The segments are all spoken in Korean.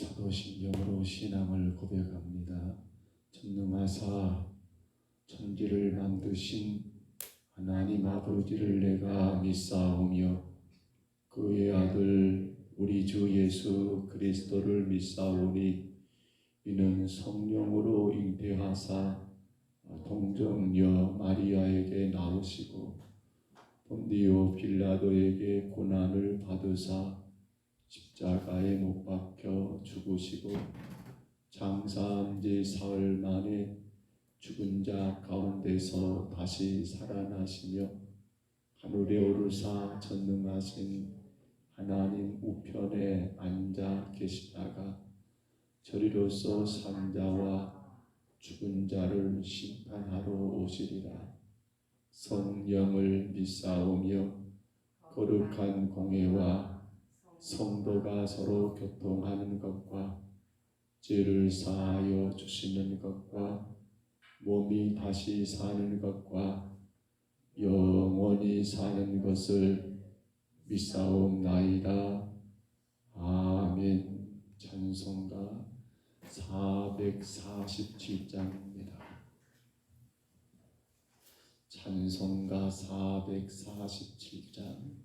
사도신경으로 신앙을 고백합니다. 전능하사 천지를 만드신 하나님 아버지를 내가 믿사오며 그의 아들 우리 주 예수 그리스도를 믿사오니 이는 성령으로 잉태하사 동정녀 마리아에게 나오시고 본디오 빌라도에게 고난을 받으사 십자가에 못 박혀 죽으시고 장사한 지 사흘 만에 죽은 자 가운데서 다시 살아나시며 하늘에 오르사 전능하신 하나님 우편에 앉아 계시다가 저리로서 산자와 죽은 자를 심판하러 오시리라. 성령을 믿사오며 거룩한 공회와 성도가 서로 교통하는 것과 죄를 사하여 주시는 것과 몸이 다시 사는 것과 영원히 사는 것을 믿사옵나이다. 아멘. 찬송가 447장입니다. 찬송가 447장.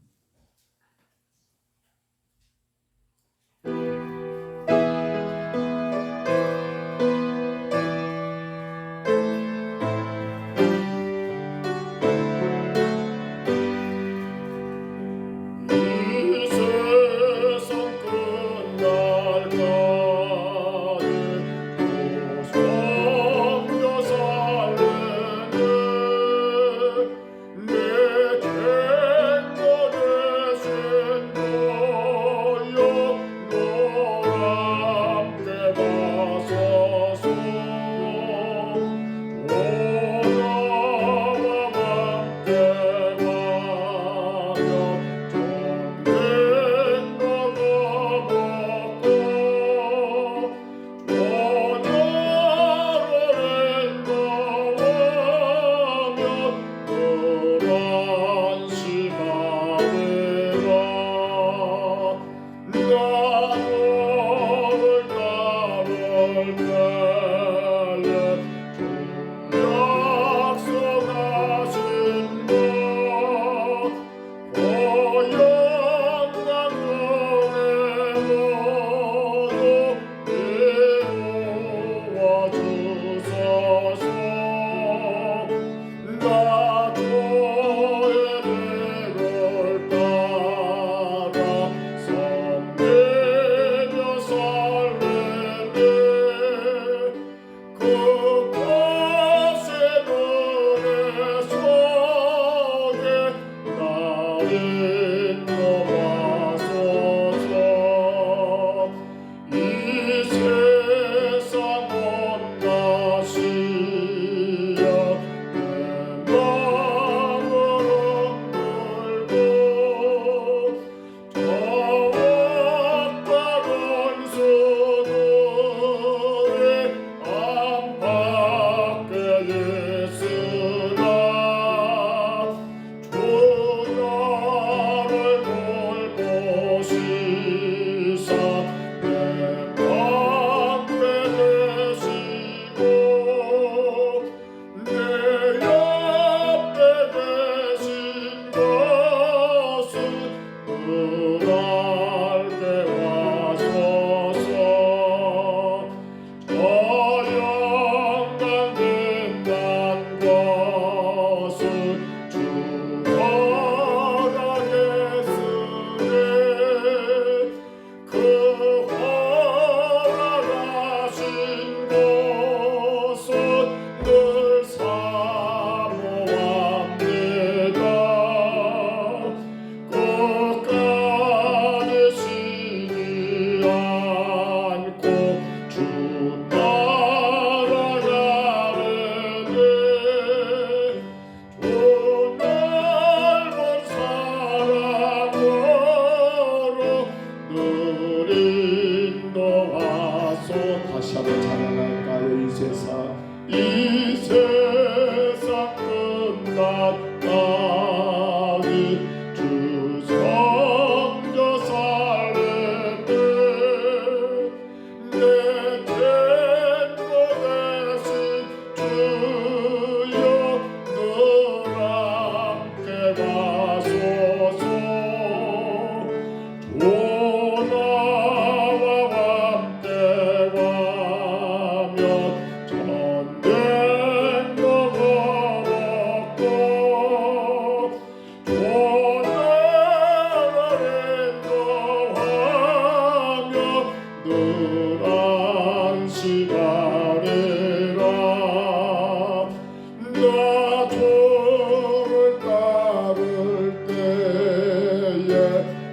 나 주를 따를 때에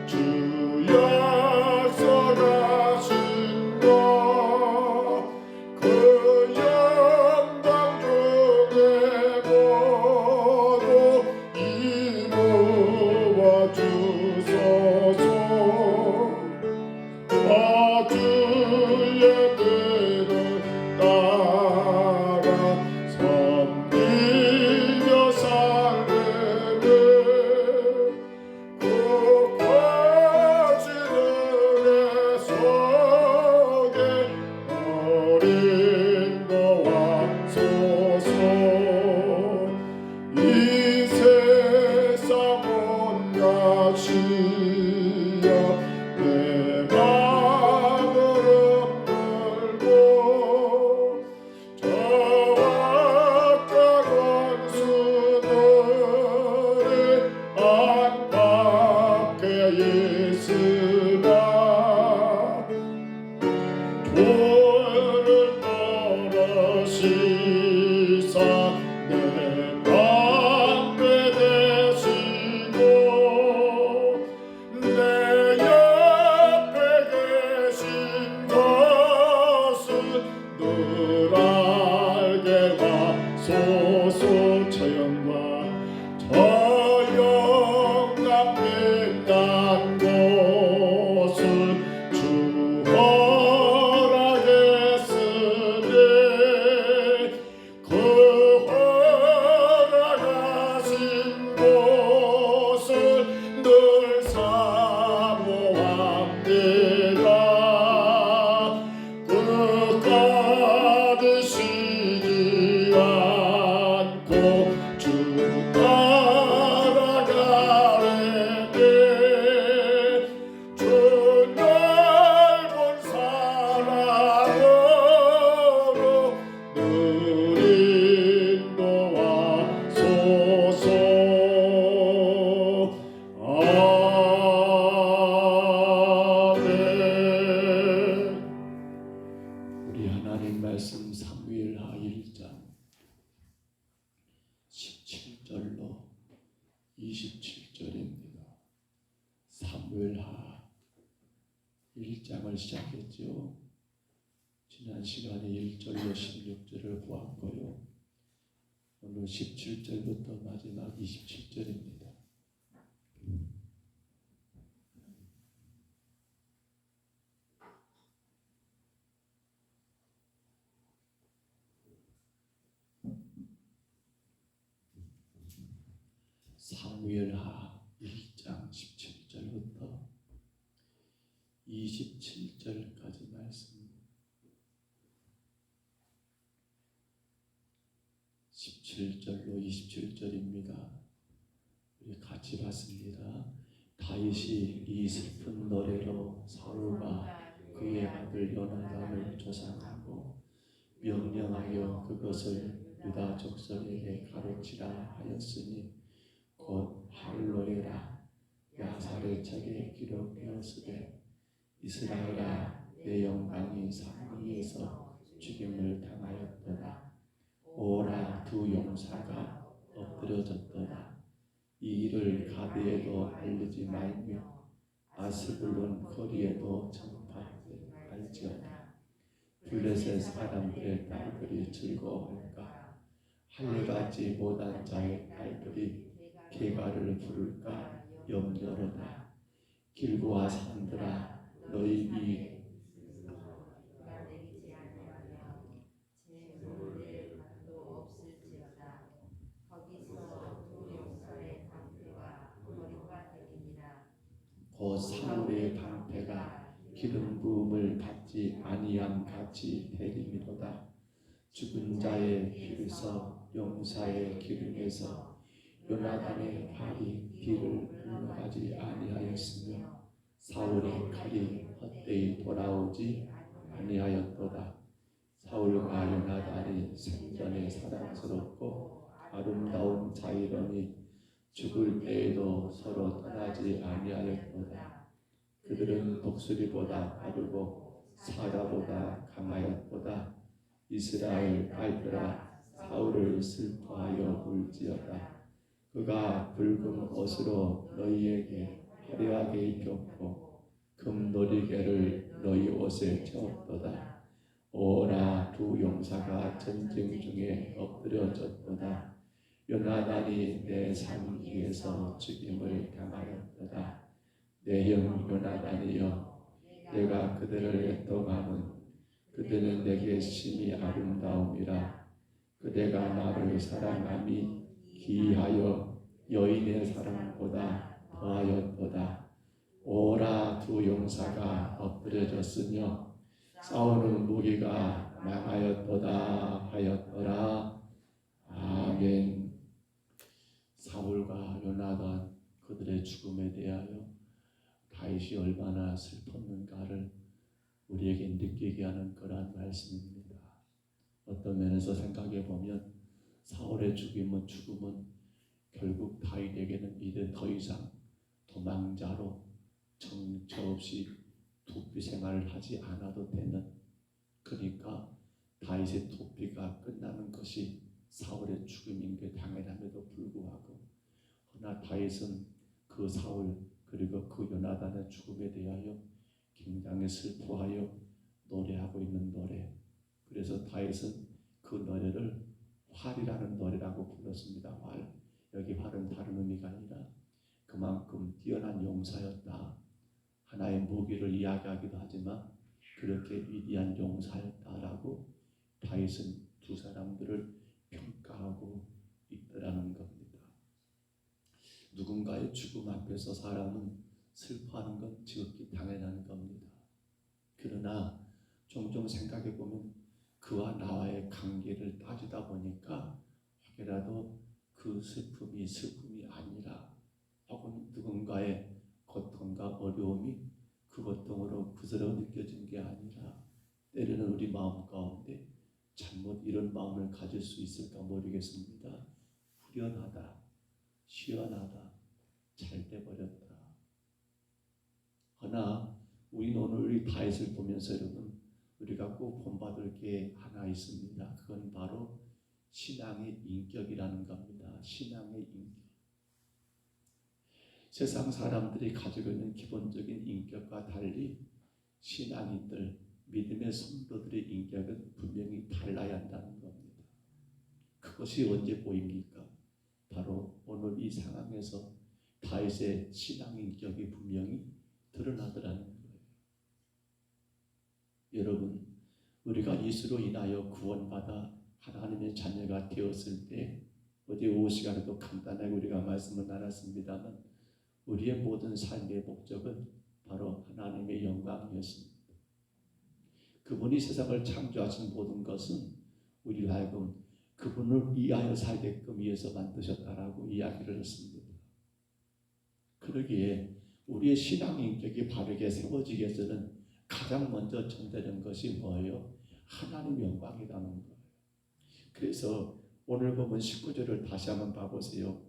주 약속하신 것 그 영광 중에 모두 이루어 주소서. 주의 뜻을 따라 섬기며 살려면 그 거친 은혜 속에 어린 거와 소소 이 세상 온갖 시야 내 맘을 흔들고 저와 악한 원수들이 안팎에 있으나 죄를 떨으시사 내 방패 되시고 내 옆에 계신 것을 늘 알게 하소서. 저 영광 빛난 곳을 주 허락했으니 그 허락하신 곳을 늘 사모합니다. 끝까지 쉬지 않고 주 따라가려니 주 넓은 사랑으로 늘 인도하소서. 아멘. 우리 하나님 말씀 사무엘하 1장 17절로 27절입니다. 사무엘하 1장을 시작했죠. 지난 시간에 1절로 16절을 보았고요. 오늘 17절부터 마지막 27절입니다. 사무엘하 1장 17절부터 27절까지 말씀 17절로 27절입니다. 우리 같이 봤습니다. 다윗이 이 슬픈 노래로 사울과 그의 아들 요나단을 조상하고 명령하여 그것을 유다 족속에게 가르치라 하였으니 곧 할로에라 야사렛책에 기록되었으되 이스라엘아 내 영광이 산 위에서 죽임을 당하였도다. 오라 두 용사가 엎드려졌도다. 이 일을 가드에도 알리지 말며 아스불론 거리에도 전파할지어다. 블레셋 사람들의 딸들이 즐거워할까? 할례받지 못한 자의 딸들이 개가를 부를까 염려로다. 길고와 산들아 너희 이 곧 사울의 방패가 기름 부음을 받지 아니함 같이 되림이로다. 죽은 자의 피에서 용사의 기름에서 요나단의 팔이 뒤를 흘러가지 아니하였으며 사울의 칼이 헛되이 돌아오지 아니하였도다. 사울과 요나단이 생전에 사랑스럽고 아름다운 자이러니 죽을 때에도 서로 떠나지 아니하였도다. 그들은 독수리보다 빠르고 사자보다 강하였도다. 이스라엘 아이들아 사울을 슬퍼하여 울지어다. 그가 붉은 옷으로 너희에게 화려하게 입혔고 금놀이개를 너희 옷에 채웠도다. 오라 두 용사가 전쟁 중에 엎드려졌도다. 요나단이 내 산 위에서 죽임을 당하였도다. 내 형 요나단이여, 내가 그들을 애통함은 그들은 내게 심히 아름다움이라. 그대가 나를 사랑함이 기이하여 여인의 사랑보다 더하였도다. 오라 두 용사가 엎드려졌으며 싸우는 무기가 망하였도다 하였더라. 아멘. 사울과 요나단 그들의 죽음에 대하여 다윗이 얼마나 슬펐는가를 우리에게 느끼게 하는 그러한 말씀입니다. 어떤 면에서 생각해 보면 사울의 죽음은 결국 다윗에게는 이제 더 이상 도망자로 정처 없이 도피 생활을 하지 않아도 되는, 그러니까 다윗의 도피가 끝나는 것이 사울의 죽음인 게 당연함에도 불구하고, 그러나 다윗은 그 사울 그리고 그 요나단의 죽음에 대하여 굉장히 슬퍼하여 노래하고 있는 노래. 그래서 다윗은 그 노래를 활이라는 노래라고 불렀습니다. 활. 여기 활은 다른 의미가 아니라 그만큼 뛰어난 용사였다. 하나의 무기를 이야기하기도 하지만 그렇게 위대한 용사였다라고 다윗은 두 사람들을 평가하고 있더라는 겁니다. 누군가의 죽음 앞에서 사람은 슬퍼하는 건 지극히 당연한 겁니다. 그러나 종종 생각해 보면 그와 나와의 관계를 따지다 보니까 혹여라도 그 슬픔이 아니라, 혹은 누군가의 고통과 어려움이 그 고통으로 그대로 느껴진 게 아니라, 때로는 우리 마음 가운데 잘못 이런 마음을 가질 수 있을까 모르겠습니다. 후련하다, 시원하다, 잘 돼버렸다. 그러나 우리는 오늘 우리 다윗을 보면서 여러분, 우리가 꼭 본받을 게 하나 있습니다. 그건 바로 신앙의 인격이라는 겁니다. 신앙의 인격. 세상 사람들이 가지고 있는 기본적인 인격과 달리 신앙인들, 믿음의 성도들의 인격은 분명히 달라야 한다는 겁니다. 그것이 언제 보입니까? 바로 오늘 이 상황에서 다윗의 신앙 인격이 분명히 드러나더라는 거예요. 여러분, 우리가 예수로 인하여 구원받아 하나님의 자녀가 되었을 때, 어제 오후 시간에도 간단하게 우리가 말씀을 나눴습니다만, 우리의 모든 삶의 목적은 바로 하나님의 영광이었습니다. 그분이 세상을 창조하신 모든 것은 우리로 하여금 그분을 위하여 살게끔 위해서 만드셨다라고 이야기를 했습니다. 그러기에 우리의 신앙 인격이 바르게 세워지기 위해서는 가장 먼저 전제된 것이 뭐예요? 하나님 영광이라는 거예요. 그래서 오늘 보면 19절을 다시 한번 봐보세요.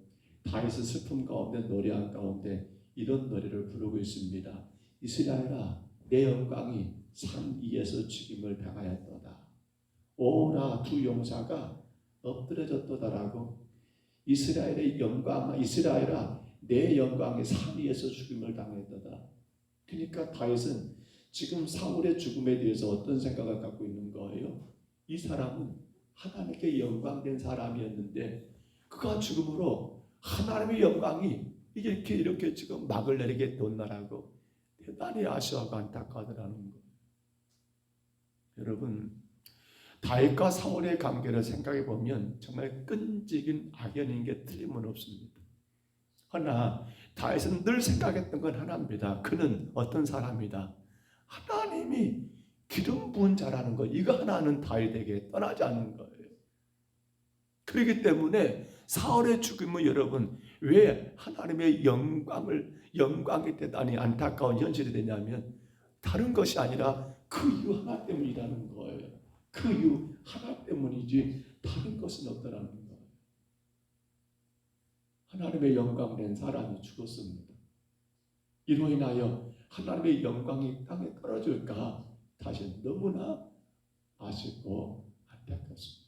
다윗은 슬픔 가운데 노래한 가운데 이런 노래를 부르고 있습니다. 이스라엘아, 내 영광이 산 위에서 죽임을 당하였도다. 오라 두 용사가 엎드려졌도다라고. 이스라엘의 영광, 이스라엘아, 내 영광이 산 위에서 죽임을 당했도다. 그러니까 다윗은 지금 사울의 죽음에 대해서 어떤 생각을 갖고 있는 거예요? 이 사람은 하나님께 영광된 사람이었는데 그가 죽음으로 하나님의 영광이 이렇게 지금 막을 내리게 된다라고 대단히 아쉬워하고 안타까워하더라는 거예요. 여러분, 다윗과 사울의 관계를 생각해 보면 정말 끈질긴 악연인 게 틀림은 없습니다. 그러나 다윗은 늘 생각했던 건 하나입니다. 그는 어떤 사람이다? 하나님이 기름 부은 자라는 것, 이거 하나는 다윗에게 떠나지 않는 거예요. 그렇기 때문에 사울의 죽음은 여러분, 왜 하나님의 영광이 대단히 안타까운 현실이 되냐면 다른 것이 아니라 그 이유 하나 때문이라는 거예요. 그 이유 하나 때문이지 다른 것은 없다라는 거예요. 하나님의 영광 낸 사람이 죽었습니다. 이로 인하여 하나님의 영광이 땅에 떨어질까 다시 너무나 아쉽고 안타깝습니다.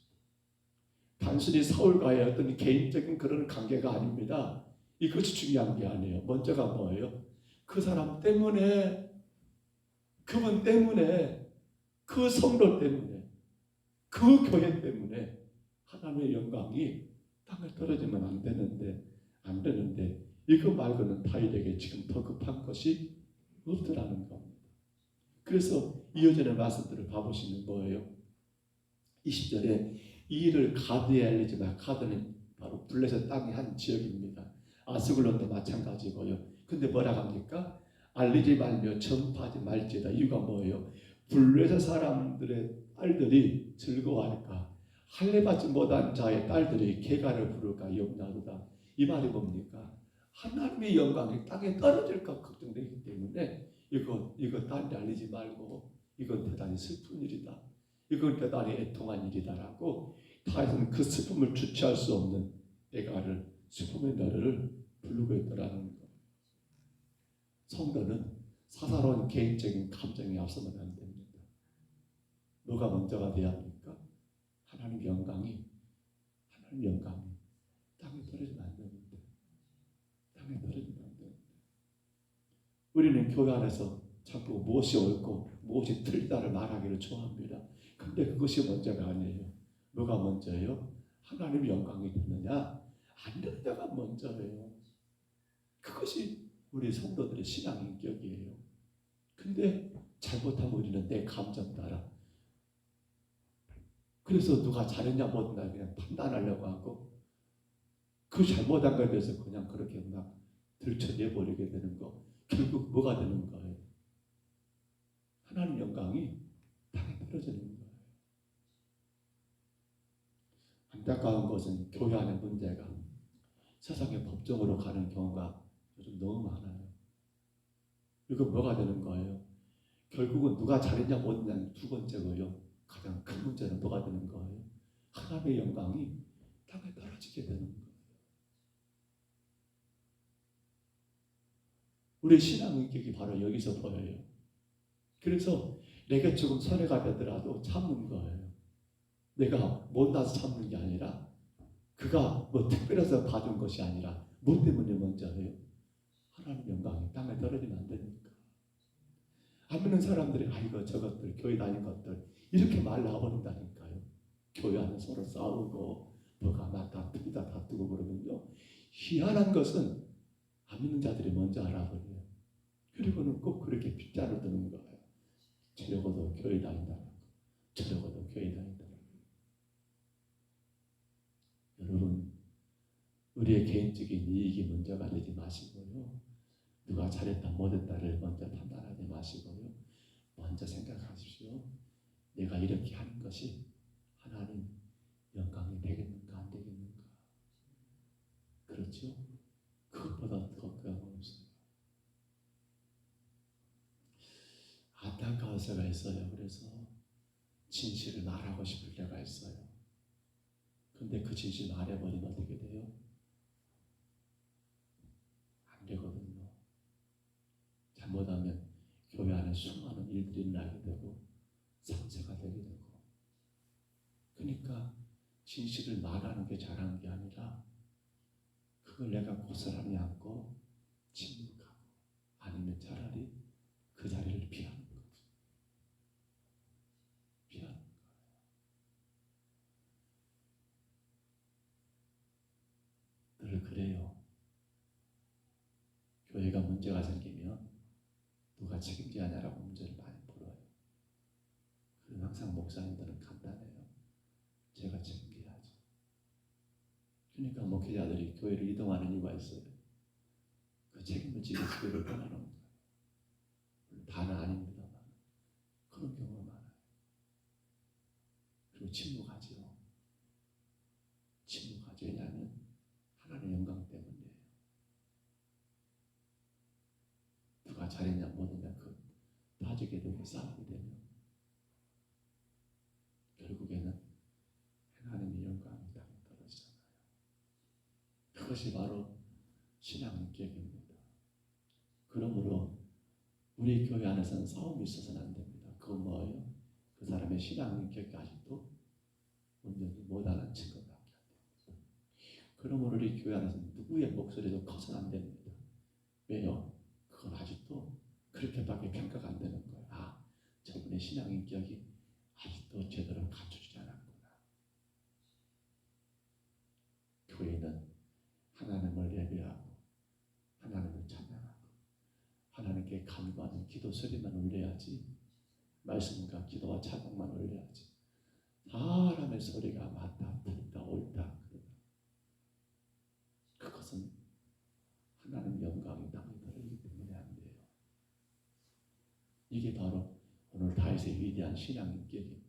단순히 사울과의 어떤 개인적인 그런 관계가 아닙니다. 이것이 중요한 게 아니에요. 먼저가 뭐예요? 그 사람 때문에, 그분 때문에, 그 성도 때문에, 그 교회 때문에 하나님의 영광이 땅에 떨어지면 안 되는데 이거 말고는 타인에게 지금 더 급한 것이 없더라는 겁니다. 그래서 이어지는 말씀들을 봐보시면 뭐예요? 20절에 이 일을 가드에 알리지 마. 가드는 바로 블레셋 땅의 한 지역입니다. 아스글론도 마찬가지고요. 근데 뭐라고 합니까? 알리지 말며 전파하지 말지다. 이유가 뭐예요? 블레셋 사람들의 딸들이 즐거워할까? 할례받지 못한 자의 딸들이 개가를 부를까 염려하도다. 이 말이 뭡니까? 하나님의 영광이 땅에 떨어질까 걱정되기 때문에 이거 딴 데 알리지 말고 이건 대단히 슬픈 일이다. 이건 대단히 애통한 일이다라고 다윗은 그 슬픔을 주체할 수 없는 애가를 슬픔의 노래를 부르고 있더라는 것. 성도는 사사로운 개인적인 감정에 앞서면 안 됩니다. 뭐가 먼저가 돼야 합니까? 하나님 영광이 땅에 떨어지면 안 됩니다. 땅에 떨어지면 안 됩니다. 우리는 교회 안에서 자꾸 무엇이 옳고 무엇이 틀리다를 말하기를 좋아합니다. 근데 그것이 먼저가 아니에요. 뭐가 먼저예요? 하나님 영광이 되느냐 안 되느냐가 먼저예요. 그것이 우리 성도들의 신앙 인격이에요. 근데 잘못하면 우리는 내 감정 따라, 그래서 누가 잘했냐 못했냐 그냥 판단하려고 하고 그 잘못한 것에 대해서 그냥 그렇게 막 들춰내버리게 되는 거. 결국 뭐가 되는 거예요? 하나님 영광이 땅에 떨어지는 거예요. 안타까운 것은 교회 안의 문제가 세상의 법정으로 가는 경우가 요즘 너무 많아요. 이거 뭐가 되는 거예요? 결국은 누가 잘했냐 못했냐 두 번째고요. 가장 큰 문제는 뭐가 되는 거예요? 하나님의 영광이 땅에 떨어지게 되는 거예요. 우리 신앙 인격이 바로 여기서 보여요. 그래서 내가 조금 손해가 되더라도 참는 거예요. 내가 못나서 참는 게 아니라 그가 뭐 특별해서 받은 것이 아니라 뭐 때문에 먼저예요? 하나님 영광이 땅에 떨어지면 안 되니까. 안 믿는 사람들이 이거 저것들 교회 다닌 것들 이렇게 말 나와버린다니까요. 교회 안에 서로 싸우고 뭐가 막 다투고 그러면요. 희한한 것은 안 믿는 자들이 먼저 알아버려요. 그리고는 꼭 그렇게 빗자루 드는 거예요. 저러고도 교회 다닌다고, 저러고도 교회 다닌다고. 여러분, 우리의 개인적인 이익이 먼저가 되지 마시고요. 누가 잘했다 못했다를 먼저 판단하지 마시고요. 먼저 생각하십시오. 내가 이렇게 하는 것이 하나님 영광이 되겠는가 안 되겠는가. 그렇죠? 그것보다 더 없어요. 안타까울 때가 있어요. 그래서 진실을 말하고 싶을 때가 있어요. 근데 그 진실 말해버리면 어떻게 돼요? 안 되거든요. 잘못하면 교회 안에 수많은 일들이 나게 되고 상처가 되게 되고. 그러니까 진실을 말하는 게 잘하는 게 아니라 그걸 내가 고스란히 안고 침묵하고 아니면 차라리 그 자리를 피하는 거죠. 피하는 거예요. 늘 그래요. 교회가 문제가 생기면 누가 책임져야 하냐라고 문제를 많이 풀어요. 그럼 항상 목사님들은 간단해요. 제가 책임져야죠. 그러니까 목회자들이 교회를 이동하는 이유가 있어요. 그 책임을 지고 교회를 떠나는 거예요. 다는 아닙니다만 그런 경우가 많아요. 그리고 침묵하지요. 침묵하죠. 왜냐하면 하나님의 영광 때문이에요. 누가 잘했냐 못했냐 그 따지게 되고 싸우게 되면 결국에는 하나님의 영광이 땅에 떨어지잖아요. 그것이 바로 신앙 인격입니다. 그러므로 우리 교회 안에서는 싸움이 있어서는 안 됩니다. 그건 뭐예요? 그 사람의 신앙 인격이 아직도 온전히 못 알아챈 것밖에 그러므로 우리 교회 안에서 누구의 목소리도 커서는 안 됩니다. 왜요? 그건 아직도 그렇게밖에 평가가 안 되는 거예요. 아, 저분의 신앙 인격이 아직도 제대로 갖춰지지 않았구나. 교회는 하나님을 예배하고 하나님을 찬양하고 하나님께 간구하는 기도 소리만 올려야지, 말씀과 기도와 찬양만 올려야지, 사람의 소리가 맞다, 틀리다, 옳다, 그러다, 그것은 하나님 영광이 땅에 들어있기 때문에 안 돼요. 이게 바로 오늘 다윗의 위대한 신앙 인격입니다.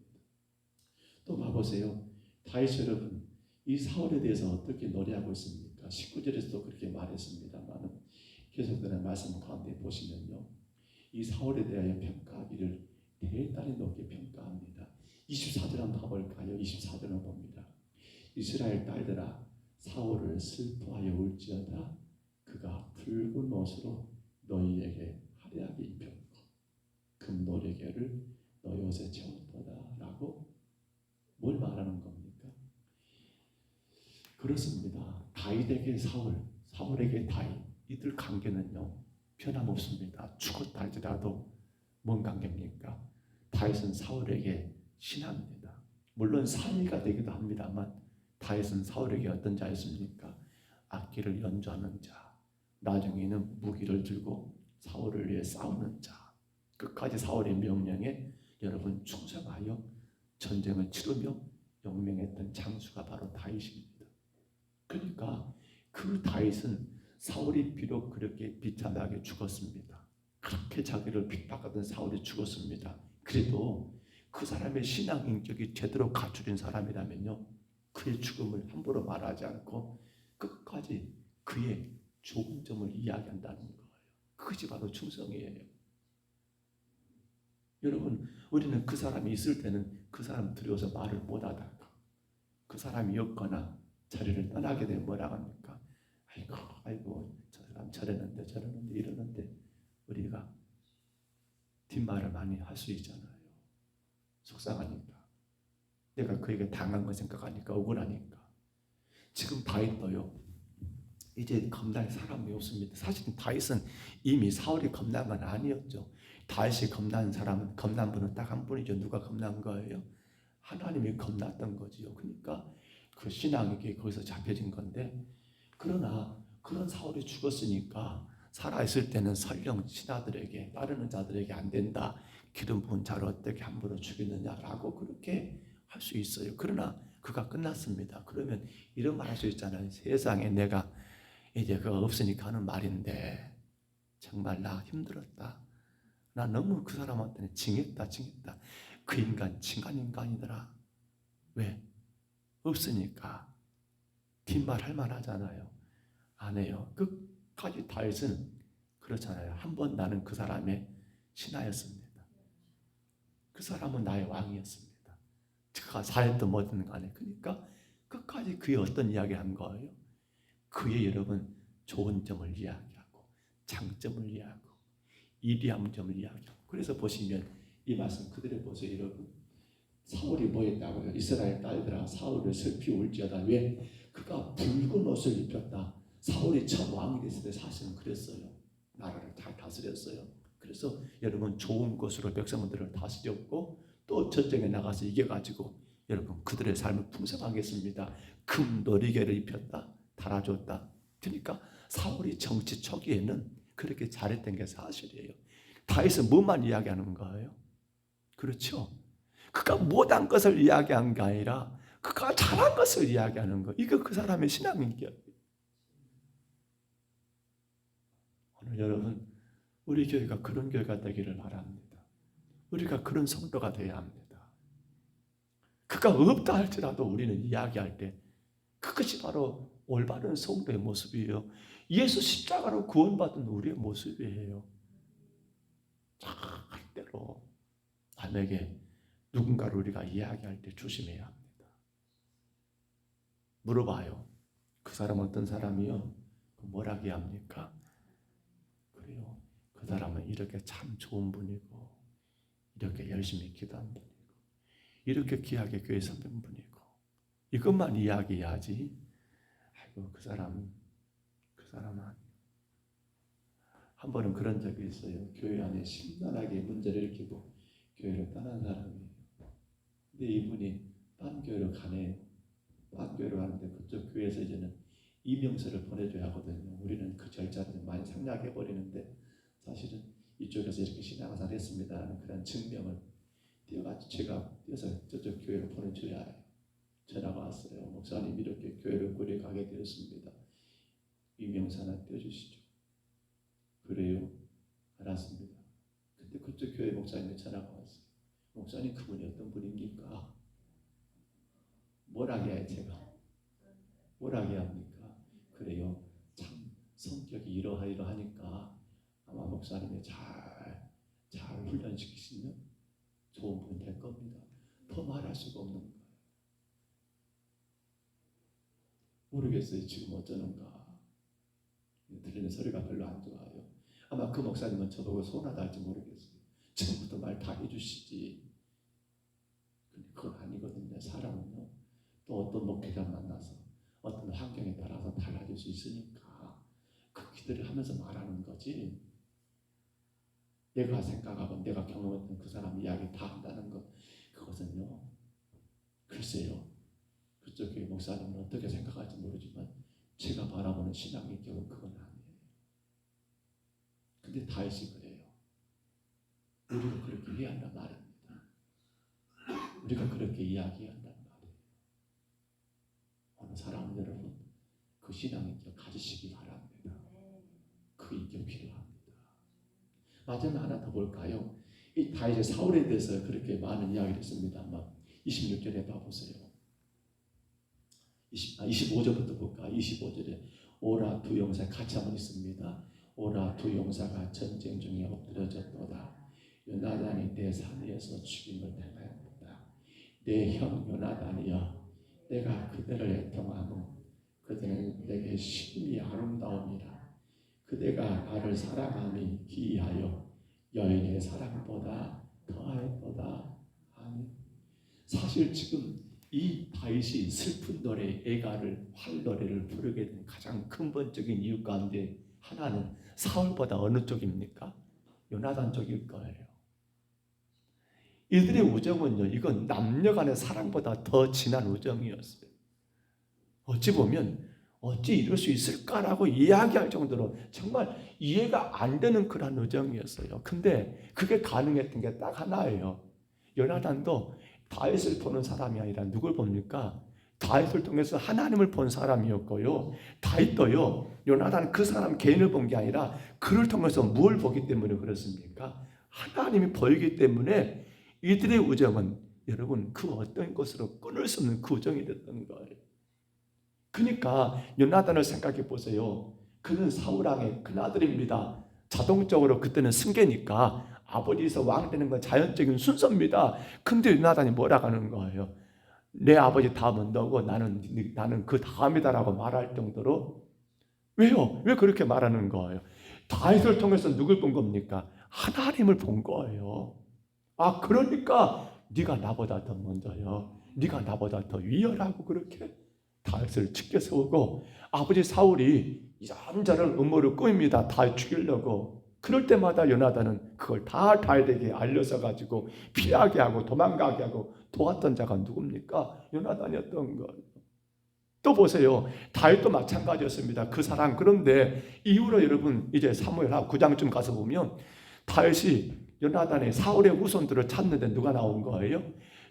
또 봐보세요. 다윗 여러분, 이 사울에 대해서 어떻게 노래하고 있습니까? 19절에서도 그렇게 말했습니다만 계속되는 말씀 가운데 보시면요, 이 사울에 대하여 평가하기를 대단히 높게 평가합니다. 24절 한번 봐볼까요? 24절을 봅니다. 이스라엘 딸들아, 사울을 슬퍼하여 울지어다. 그가 붉은 옷으로 너희에게 화려하게 입혔고 금노래개를 너희 옷에 채웠도다. 라고 뭘 말하는 겁니까? 그렇습니다. 다윗에게 사울, 사울에게 다윗, 이들 관계는요 변함없습니다. 죽었다 할지라도 뭔 관계입니까? 다윗은 사울에게 신하입니다. 물론 사위가 되기도 합니다만 다윗은 사울에게 어떤 자였습니까? 악기를 연주하는 자, 나중에는 무기를 들고 사울을 위해 싸우는 자, 끝까지 사울의 명령에 여러분 충성하여 전쟁을 치르며 용맹했던 장수가 바로 다윗입니다. 그러니까 그 다윗은 사울이 비록 그렇게 비참하게 죽었습니다. 그렇게 자기를 핍박하던 사울이 죽었습니다. 그래도 그 사람의 신앙 인격이 제대로 갖춰진 사람이라면요, 그의 죽음을 함부로 말하지 않고 끝까지 그의 좋은 점을 이야기한다는 거예요. 그것이 바로 충성이에요. 여러분, 우리는 그 사람이 있을 때는 그 사람 두려워서 말을 못하다가 그 사람이 없거나 자리를 떠나게 되면 뭐라고 합니까? 아이고 저 사람 저랬는데 이러는데 우리가 뒷말을 많이 할 수 있잖아요. 속상하니까, 내가 그에게 당한 거 생각하니까, 억울하니까. 지금 다윗도요, 이제 겁날 사람이 없습니다. 사실은 다윗은 이미 사울이 겁난 건 아니었죠. 다윗이 겁난 사람은, 겁난 분은 딱 한 분이죠. 누가 겁난 거예요? 하나님이 겁났던 거지요. 그러니까 그 신앙이 거기서 잡혀진 건데, 그러나 그런 사울이 죽었으니까 살아있을 때는 설령 신하들에게, 따르는 자들에게 안 된다, 기름 부은 자를 어떻게 함부로 죽이느냐라고 그렇게 할 수 있어요. 그러나 그가 끝났습니다. 그러면 이런 말 할 수 있잖아요. 세상에 내가 이제 그거 없으니까 하는 말인데 정말 나 힘들었다. 나 너무 그 사람한테는 징했다. 그 인간 인간이더라. 왜? 없으니까 뒷말 할 만하잖아요. 안 해요. 끝까지 다윗은 그렇잖아요. 한번 나는 그 사람의 신하였습니다. 그 사람은 나의 왕이었습니다. 그가 잘했든 뭐든 간에. 그러니까 끝까지 그의 어떤 이야기를 한 거예요? 그의 여러분 좋은 점을 이야기하고 장점을 이야기하고 이리한 점을 이야기하고. 그래서 보시면 이 말씀 그대로 보세요. 여러분, 사울이 뭐 했다고요? 이스라엘 딸들아, 사울을 슬피 울지어다. 왜? 그가 붉은 옷을 입혔다. 사울이 첫 왕이 됐을 때 사실은 그랬어요. 나라를 잘 다스렸어요. 그래서 여러분 좋은 것으로 백성들을 다스렸고 또 전쟁에 나가서 이겨가지고 여러분 그들의 삶을 풍성하게 했습니다. 금노리개를 입혔다. 달아줬다. 그러니까 사울이 정치 초기에는 그렇게 잘했던 게 사실이에요. 다윗은 뭐만 이야기하는 거예요? 그렇죠? 그가 못한 것을 이야기한 게 아니라 그가 잘한 것을 이야기하는 거. 이거 그 사람의 신앙인격이에요. 오늘 여러분, 우리 교회가 그런 교회가 되기를 바랍니다. 우리가 그런 성도가 되어야 합니다. 그가 없다 할지라도 우리는 이야기할 때 그것이 바로 올바른 성도의 모습이에요. 예수 십자가로 구원받은 우리의 모습이에요. 절대로 남에게 누군가를 우리가 이야기할 때 조심해야 합니다. 물어봐요. 그 사람 어떤 사람이요? 뭐라고 합니까? 그래요. 그 사람은 이렇게 참 좋은 분이고 이렇게 열심히 기도한 분이고 이렇게 귀하게 교회 섬긴 분이고 이것만 이야기해야지. 그리고 그 사람은 한 번은 그런 적이 있어요. 교회 안에 심란하게 문제를 일으키고 교회를 떠난 사람이에요. 근데 이분이 딴 교회로 가네요. 딴 교회로 가는데 그쪽 교회에서 이제는 이명서를 보내줘야 하거든요. 우리는 그 절차를 많이 생략해 버리는데 사실은 이쪽에서 이렇게 신앙생활 했습니다라는 그런 증명을 제가 뛰어서 저쪽 교회로 보내줘야 해요. 전화가 왔어요. 목사님 이렇게 교회를 꾸려 가게 되었습니다. 이명서 하나 떼어주시죠. 그래요? 알았습니다. 근데 그쪽 교회 목사님의 전화가 왔어요. 목사님 그분이 어떤 분입니까? 뭘 하게 제가? 뭘 하게 합니까? 그래요. 참 성격이 이러하니까 아마 목사님이 잘 훈련시키시면 좋은 분 될 겁니다. 더 말할 수가 없는 거예요. 모르겠어요. 지금 어쩌는가. 들리는 소리가 별로 안 좋아요. 아마 그 목사님은 저보고 서운하다 할지 모르겠어요. 처음부터 말 다 해주시지. 근데 그건 아니거든요. 사람은요. 또 어떤 목회자 만나서 어떤 환경에 따라서 달라질 수 있으니까 그 기도를 하면서 말하는 거지. 내가 생각하고 내가 경험했던 그 사람 이야기 다 한다는 것, 그것은요. 글쎄요. 그쪽 교회 목사님은 어떻게 생각할지 모르지만 제가 바라보는 신앙의 경우 그건 아니에요. 근데 다윗이 그래요. 우리가 그렇게 해야 한단 말입니다. 우리가 그렇게 이야기해야 한단 말이에요. 어느 사람 여러분 그 신앙의 경 가지시기 바랍니다. 그 인격 필요합니다. 마지막 하나 더 볼까요? 이 다윗의 사울에 대해서 그렇게 많은 이야기를 했습니다만 26절에 봐보세요. 25절부터 볼까? 25절에 오라 두 용사 같이 한번 있습니다. 오라 두 용사가 전쟁 중에 엎드려졌도다. 요나단이 내 산 위에서 죽임을 당하였다. 내 형 요나단이여, 내가 그들을 애통하고 그들은 내게 심히 아름다움이라. 그대가 나를 사랑함이 기이하여 여인의 사랑보다 더하였도다. 아멘. 사실 지금 이 다윗이 슬픈 노래, 애가를 활노래를 부르게 된 가장 근본적인 이유 가운데 하나는 사울보다 어느 쪽입니까? 요나단 쪽일 거예요. 이들의 우정은요, 이건 남녀간의 사랑보다 더 진한 우정이었어요. 어찌 보면 어찌 이럴 수 있을까라고 이야기할 정도로 정말 이해가 안 되는 그런 우정이었어요. 근데 그게 가능했던 게 딱 하나예요. 요나단도 다윗을 보는 사람이 아니라 누굴 봅니까? 다윗을 통해서 하나님을 본 사람이었고요. 다윗도요, 요나단 그 사람 개인을 본 게 아니라 그를 통해서 뭘 보기 때문에 그렇습니까? 하나님이 보이기 때문에 이들의 우정은 여러분 그 어떤 것으로 끊을 수 없는 그 우정이 됐던 거예요. 그러니까 요나단을 생각해 보세요. 그는 사울왕의 큰아들입니다. 자동적으로 그때는 승계니까 아버지에서 왕 되는 건 자연적인 순서입니다. 근데 요나단이 뭐라고 하는 거예요? 내 아버지 다음은 너고 나는 그 다음이다라고 말할 정도로. 왜요? 왜 그렇게 말하는 거예요? 다윗을 통해서 누굴 본 겁니까? 하나님을 본 거예요. 아, 그러니까 네가 나보다 더 먼저요. 네가 나보다 더 위열하고 그렇게 다윗을 지켜 세우고, 아버지 사울이 이런저런 음모를 꾸밉니다. 다윗 죽이려고. 그럴 때마다 요나단은 그걸 다 다윗에게 알려서 가지고 피하게 하고 도망가게 하고 도왔던 자가 누굽니까? 요나단이었던 거예요. 또 보세요. 다윗도 마찬가지였습니다. 그 사랑. 그런데 이후로 여러분 이제 사무엘하 9장쯤 가서 보면 다윗이 요나단의 사울의 후손들을 찾는데 누가 나온 거예요?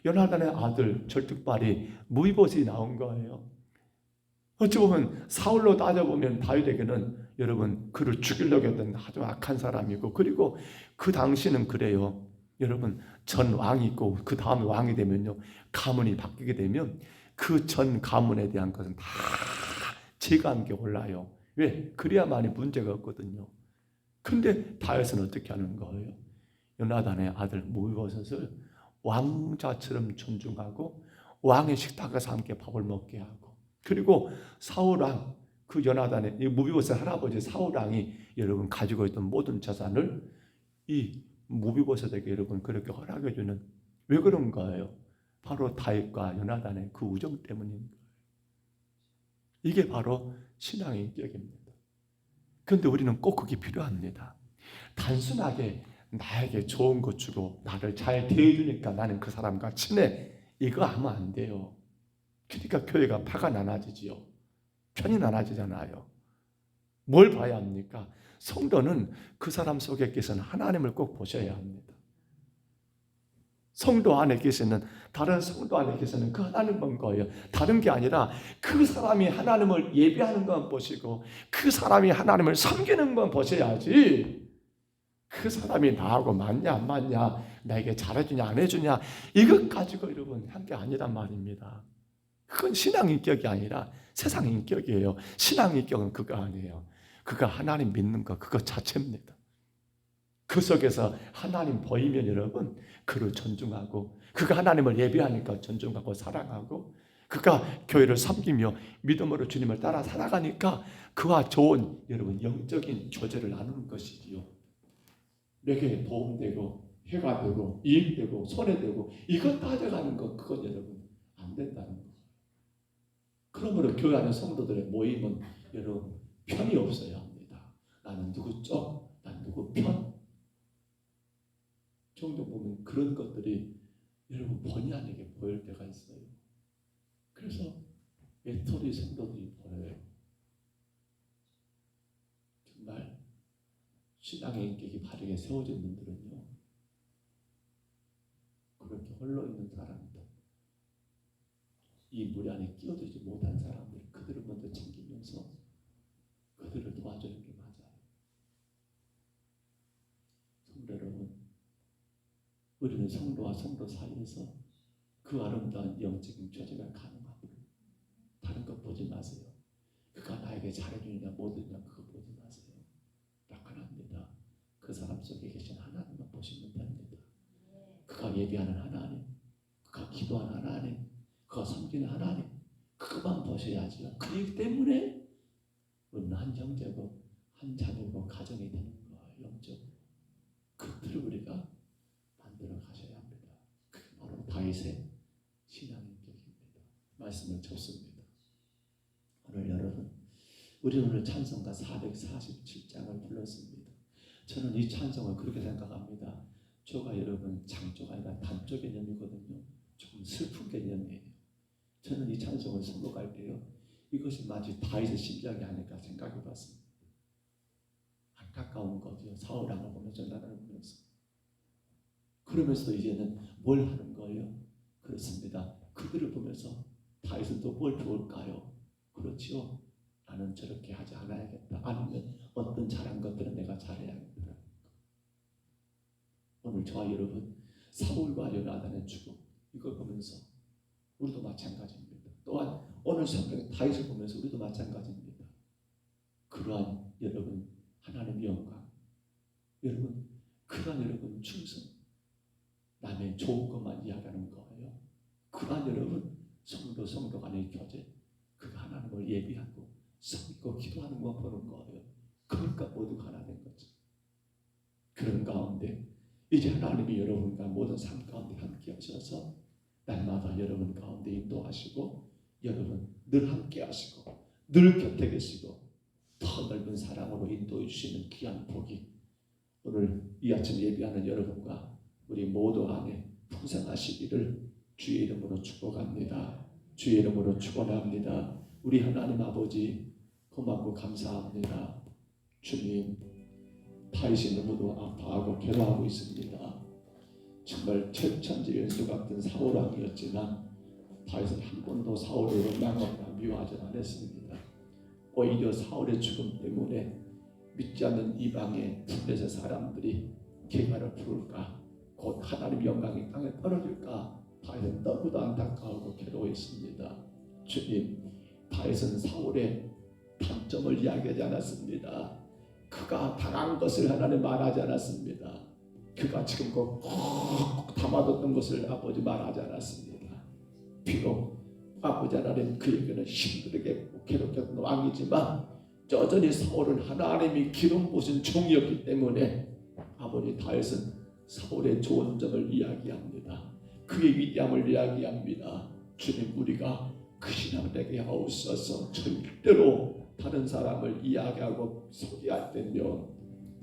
요나단의 아들 절뚝발이 무이봇이 나온 거예요. 어찌 보면 사울로 따져보면 다윗에게는 여러분 그를 죽이려고 했던 아주 악한 사람이고, 그리고 그 당시는 그래요. 여러분 전 왕이 있고 그 다음에 왕이 되면요, 가문이 바뀌게 되면 그 전 가문에 대한 것은 다 제거한 게 올라요. 왜? 그래야만이 문제가 없거든요. 근데 다윗은 어떻게 하는 거예요? 요나단의 아들 무비보셋을 왕자처럼 존중하고 왕의 식탁에서 함께 밥을 먹게 하고, 그리고 사울왕, 그 요나단의 무비보셋 할아버지 사울왕이 여러분 가지고 있던 모든 재산을 이 무비보셋에게 여러분 그렇게 허락해 주는, 왜 그런 거예요? 바로 다윗과 요나단의 그 우정 때문인 거예요. 이게 바로 신앙의 인격입니다. 그런데 우리는 꼭 그게 필요합니다. 단순하게 나에게 좋은 거 주고 나를 잘 대해주니까 나는 그 사람과 친해, 이거 하면 안 돼요. 그러니까 교회가 파가 나눠지지요. 편이 나눠지잖아요. 뭘 봐야 합니까? 성도는 그 사람 속에 계신 하나님을 꼭 보셔야 합니다. 성도 안에 계시는, 다른 성도 안에 계시는 그 하나님 본 거예요. 다른 게 아니라 그 사람이 하나님을 예배하는 건 보시고 그 사람이 하나님을 섬기는 건 보셔야지, 그 사람이 나하고 맞냐 안 맞냐, 나에게 잘해주냐 안 해주냐, 이것 가지고 여러분 한 게 아니란 말입니다. 그건 신앙 인격이 아니라 세상 인격이에요. 신앙 인격은 그거 아니에요. 그가 하나님 믿는 거 그거 자체입니다. 그 속에서 하나님 보이면 여러분 그를 존중하고, 그가 하나님을 예배하니까 존중하고 사랑하고, 그가 교회를 섬기며 믿음으로 주님을 따라 살아가니까 그와 좋은 여러분 영적인 교제를 나누는 것이지요. 내게 도움되고 해가 되고 이익되고 손해되고 이것 따져가는 것, 그건 여러분 안 된다는 거. 그러므로 교회 안에 성도들의 모임은 여러분 편이 없어야 합니다. 나는 누구 쪽, 난 누구 편. 종종 보면 그런 것들이 여러분 본의 아니게 보일 때가 있어요. 그래서 외톨이 성도들이 보여요. 정말 신앙의 인격이 바르게 세워진 분들은요, 그렇게 홀로 있는 사람들, 이 무리 안에 끼어들지 못한 사람들, 그들을 먼저 챙기면서 그들을 도와주는 게 맞아요. 성도 여러분, 우리는 성도와 성도 사이에서 그 아름다운 영적인 교제가 가능합니다. 다른 것 보지 마세요. 그가 나에게 잘해주느냐 못해주냐 그거 보지 마세요. 약간합니다. 그 사람 속에 계신 하나님만 보시면 됩니다. 그가 예배하는 하나님, 그가 기도하는 하나님, 그가 섬기는 하나님, 그것만 보셔야지요. 그렇기 때문에 우리는 한 형제고 한 자매고 가정이 되는 거예요. 영적으로. 그들을 우리가 만들어 가셔야 합니다. 그게 바로 다윗의 신앙인격입니다. 말씀을 쳤습니다. 오늘 여러분, 우리 오늘 찬송가 447장을 불렀습니다. 저는 이 찬송을 그렇게 생각합니다. 조가 여러분 장조가 아니라 단조 개념이거든요. 조금 슬픈 개념이에요. 저는 이 찬송을 선곡할 때요, 이것이 마치 다윗의 심정이 아닐까 생각해 봤습니다. 안타까운 거죠. 사울 왕을 보면서, 나를 보면서. 그러면서 이제는 뭘 하는 거예요? 그렇습니다. 그들을 보면서 다윗은 또 뭘 배울까요? 그렇지요. 나는 저렇게 하지 않아야겠다. 아니면 어떤 잘한 것들은 내가 잘해야겠다. 오늘 저와 여러분, 사울과 요나단의 죽음, 이걸 보면서 우리도 마찬가지입니다. 또한 오늘 성경의 다윗을 보면서 우리도 마찬가지입니다. 그러한 여러분 하나님의 영광, 여러분 그러한 여러분 충성, 남의 좋은 것만 이야기하는 거예요. 그러한 여러분 성도 간의 교제, 그가 하나님을 예비하고 섬기고 기도하는 것 보는 거예요. 그러니까 모두가 하나 된 거죠. 그런 가운데 이제 하나님이 여러분과 모든 삶 가운데 함께 하셔서 날마다 여러분 가운데 인도하시고, 여러분 늘 함께 하시고 늘 곁에 계시고 더 넓은 사랑으로 인도해 주시는 귀한 복이 오늘 이 아침 예배하는 여러분과 우리 모두 안에 풍성하시기를 주의 이름으로 축복합니다. 주의 이름으로 축원합니다. 우리 하나님 아버지 고맙고 감사합니다. 주님, 다윗이 너무도 아파하고 괴로워하고 있습니다. 정말 천지연수 같은 사울 왕이었지만 다윗은 한 번도 사울을 원망하거나 미워하지 않았습니다. 오히려 사울의 죽음 때문에 믿지 않는 이방의 블레셋 사람들이 개가를 부를까, 곧 하나님 영광이 땅에 떨어질까, 다윗은 너무도 안타까워하고 괴로워했습니다. 주님, 다윗은 사울의 단점을 이야기하지 않았습니다. 그가 당한 것을 하나님 말하지 않았습니다. 그가 지금 꼭 담아뒀던 것을 아버지 말하지 않았습니다. 비록 아버지 하나님 그에게는 힘들게 괴롭혔던 왕이지만 여전히 사울은 하나님이 기름 부으신 종이었기 때문에 아버지 다윗은 사울의 좋은 점을 이야기합니다. 그의 위대함을 이야기합니다. 주님, 우리가 그 신앙 되게 하옵소서. 절대로 다른 사람을 이야기하고 소개할 때면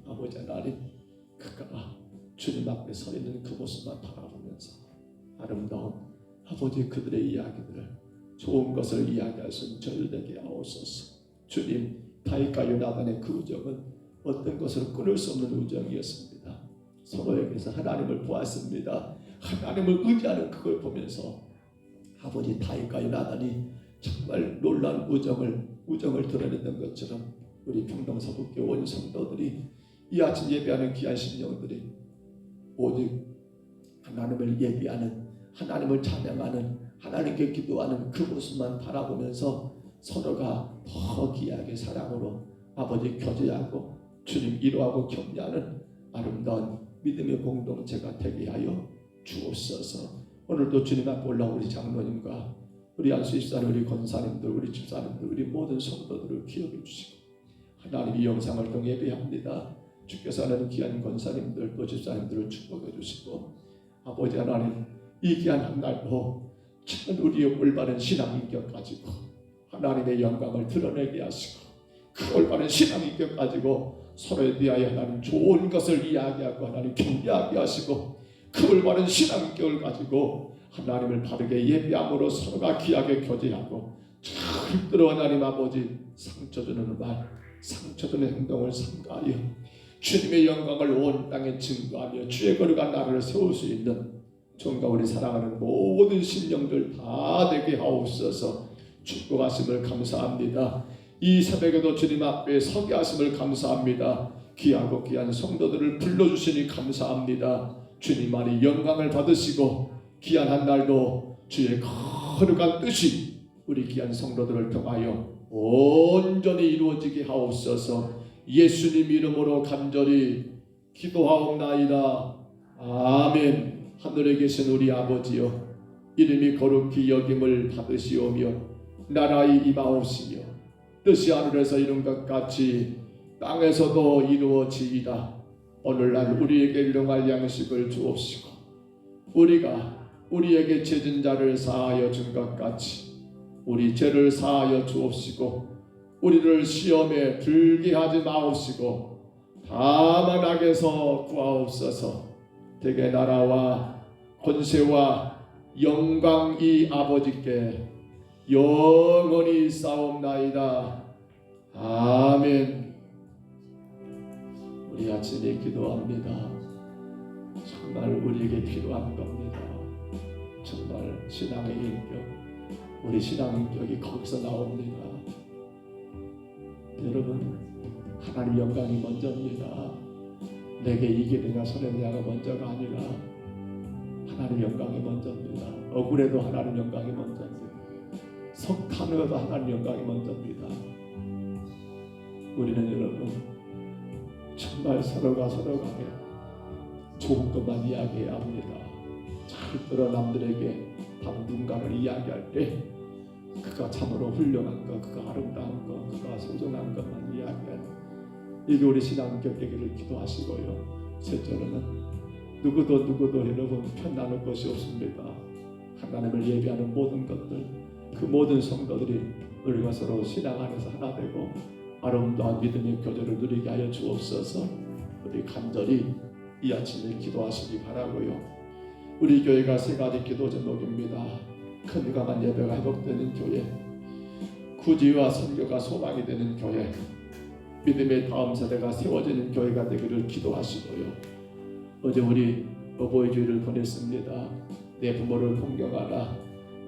아버지 하나님 그가 주님 앞에 서 있는 그 모습만 바라보면서 아름다운 아버지 그들의 이야기들을 좋은 것을 이야기할 수 있는 저희들 되게 하옵소서. 주님 다윗과 요나단의 그 우정은 어떤 것으로 끊을 수 없는 우정이었습니다. 서로에게서 하나님을 보았습니다. 하나님을 의지하는 그걸 보면서 아버지 다윗과 요나단이 정말 놀라운 우정을 드러냈던 것처럼 우리 평동서북교 온 성도들이 이 아침 예배하는 귀한 심령들이 오직 하나님을 예비하는 하나님을 찬양하는 하나님께 기도하는 그 모습만 바라보면서 서로가 더 귀하게 사랑으로 아버지 교제하고 주님 위로하고 격려하는 아름다운 믿음의 공동체가 되게 하여 주옵소서. 오늘도 주님 앞에 올라온 우리 장로님과 우리 안수 집사님, 우리 권사님들, 우리 집사님들, 우리 모든 성도들을 기억해 주시고 하나님 이 영상을 통해 예배합니다. 주께서 하는 귀한 권사님들 또 집사님들을 축복해 주시고 아버지 하나님 이 귀한 한 날도 참 우리의 올바른 신앙 인격 가지고 하나님의 영광을 드러내게 하시고 그 올바른 신앙 인격 가지고 서로에 대하여 하나님 좋은 것을 이야기하고 하나님 격려하게 하시고 그 올바른 신앙 인격을 가지고 하나님을 바르게 예배함으로 서로가 귀하게 교제하고 절대로 하나님 아버지 상처 주는 말 상처 주는 행동을 삼가하여 주님의 영광을 온 땅에 증거하며 주의 거룩한 나라를 세울 수 있는 정과 우리 사랑하는 모든 심령들 다 되게 하옵소서. 축복하심을 감사합니다. 이 새벽에도 주님 앞에 서게 하심을 감사합니다. 귀하고 귀한 성도들을 불러주시니 감사합니다. 주님 안에 영광을 받으시고 귀한 한 날도 주의 거룩한 뜻이 우리 귀한 성도들을 통하여 온전히 이루어지게 하옵소서. 예수님 이름으로 간절히 기도하옵나이다. 아멘. 하늘에 계신 우리 아버지여 이름이 거룩히 여김을 받으시오며 나라의 임하옵시며 뜻이 하늘에서 이룬 것 같이 땅에서도 이루어지이다. 오늘날 우리에게 일용할 양식을 주옵시고 우리가 우리에게 죄진 자를 사하여 준 것 같이 우리 죄를 사하여 주옵시고 우리를 시험에 들게 하지 마옵시고 다만 악에서 구하옵소서. 대개 나라와 권세와 영광이 아버지께 영원히 싸움나이다. 아멘. 우리 아침에 기도합니다. 정말 우리에게 필요한 겁니다. 정말 신앙의 인격, 우리 신앙 인격이 거기서 나옵니다. 여러분, 하나님 영광이 먼저입니다. 내게 이기느냐 서느냐가 먼저가 아니라 하나님 영광이 먼저입니다. 억울해도 하나님 영광이 먼저입니다. 석탄으로도 하나님 영광이 먼저입니다. 우리는 여러분 정말 서로가 좋은 것만 이야기해야 합니다. 절대로 남들에게 당분간을 이야기할 때 그가 참으로 훌륭한 것, 그가 아름다운 것, 그가 소중한 것만 이야기할 이게 우리 신앙적 되기를 기도하시고요. 셋째로는 누구도 여러분 편나는 것이 없습니다. 하나님을 예배하는 모든 것들 그 모든 성도들이 우리가 서로 신앙 안에서 하나 되고 아름다운 믿음의 교제를 누리게 하여 주옵소서. 우리 간절히 이 아침에 기도하시기 바라고요. 우리 교회가 세 가지 기도 제목입니다. 건강한 예배가 회복되는 교회, 구지와 선교가 소망이 되는 교회, 믿음의 다음 세대가 세워지는 교회가 되기를 기도하시고요. 어제 우리 어버이 주일을 보냈습니다. 내 부모를 공경하라.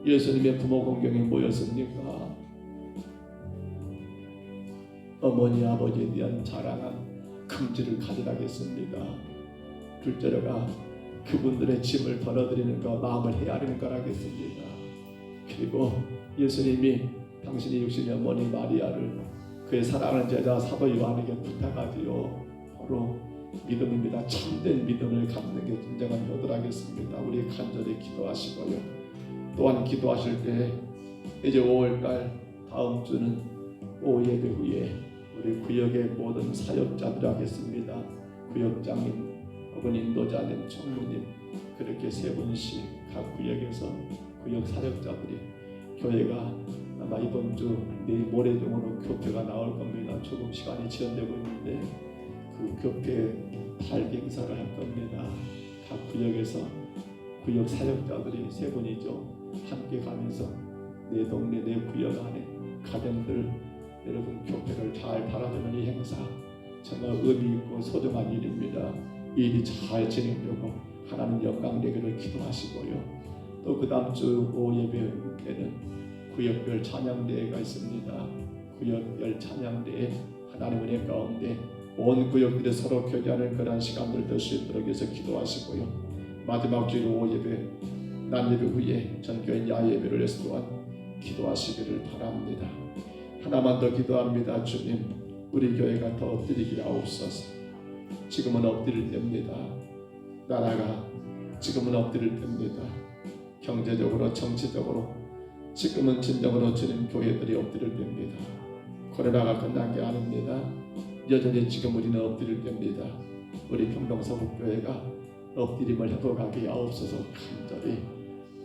예수님의 부모 공경에 모였습니까? 어머니 아버지에 대한 자랑한 긍지를 가져가겠습니다. 둘째로가 그분들의 짐을 덜어드리는 것, 마음을 헤아리는 거라겠습니다. 그리고 예수님이 당신이 육신의 어머니 마리아를 그의 사랑하는 제자 사도 요한에게 부탁하지요. 바로 믿음입니다. 참된 믿음을 갖는 게 진정한 효도라겠습니다. 우리 간절히 기도하시고요. 또한 기도하실 때 이제 5월달 다음 주는 오예배 후에 우리 구역의 모든 사역자들 하겠습니다. 구역장님 혹은 인도자님, 총무님 그렇게 세 분씩 각 구역에서 구역 사역자들이 교회가 아마 이번 주 내일 모레 정도로 교회가 나올 겁니다. 조금 시간이 지연되고 있는데 그 교회 달기 행사를 할 겁니다. 각 구역에서 구역 사역자들이 세 분이죠. 함께 가면서 내 동네 내 구역 안에 가정들 여러분 교회를 잘 바라보는 이 행사 정말 의미 있고 소중한 일입니다. 이 일이 잘 진행되고 하나님 영광 되기를 기도하시고요. 또 그 다음 주 오후 예배 때는 구역별 찬양대회가 있습니다. 구역별 찬양대회 하나님 은혜 가운데 온 구역들이 서로 교제하는 그런 시간들 될 수 있도록 해서 기도하시고요. 마지막 주일 오후 예배 낮 예배 후에 전교인 야외 예배를 해서 또한 기도하시기를 바랍니다. 하나만 더 기도합니다. 주님, 우리 교회가 더 엎드리게 하옵소서. 지금은 엎드릴 때입니다. 나라가 지금은 엎드릴 때입니다. 경제적으로 정치적으로 지금은 진정으로 주님 교회들이 엎드릴 때입니다. 코로나가 끝난 게 아닙니다. 여전히 지금 우리는 엎드릴 때입니다. 우리 평동서북교회가 엎드림을 회복하게 하옵소서.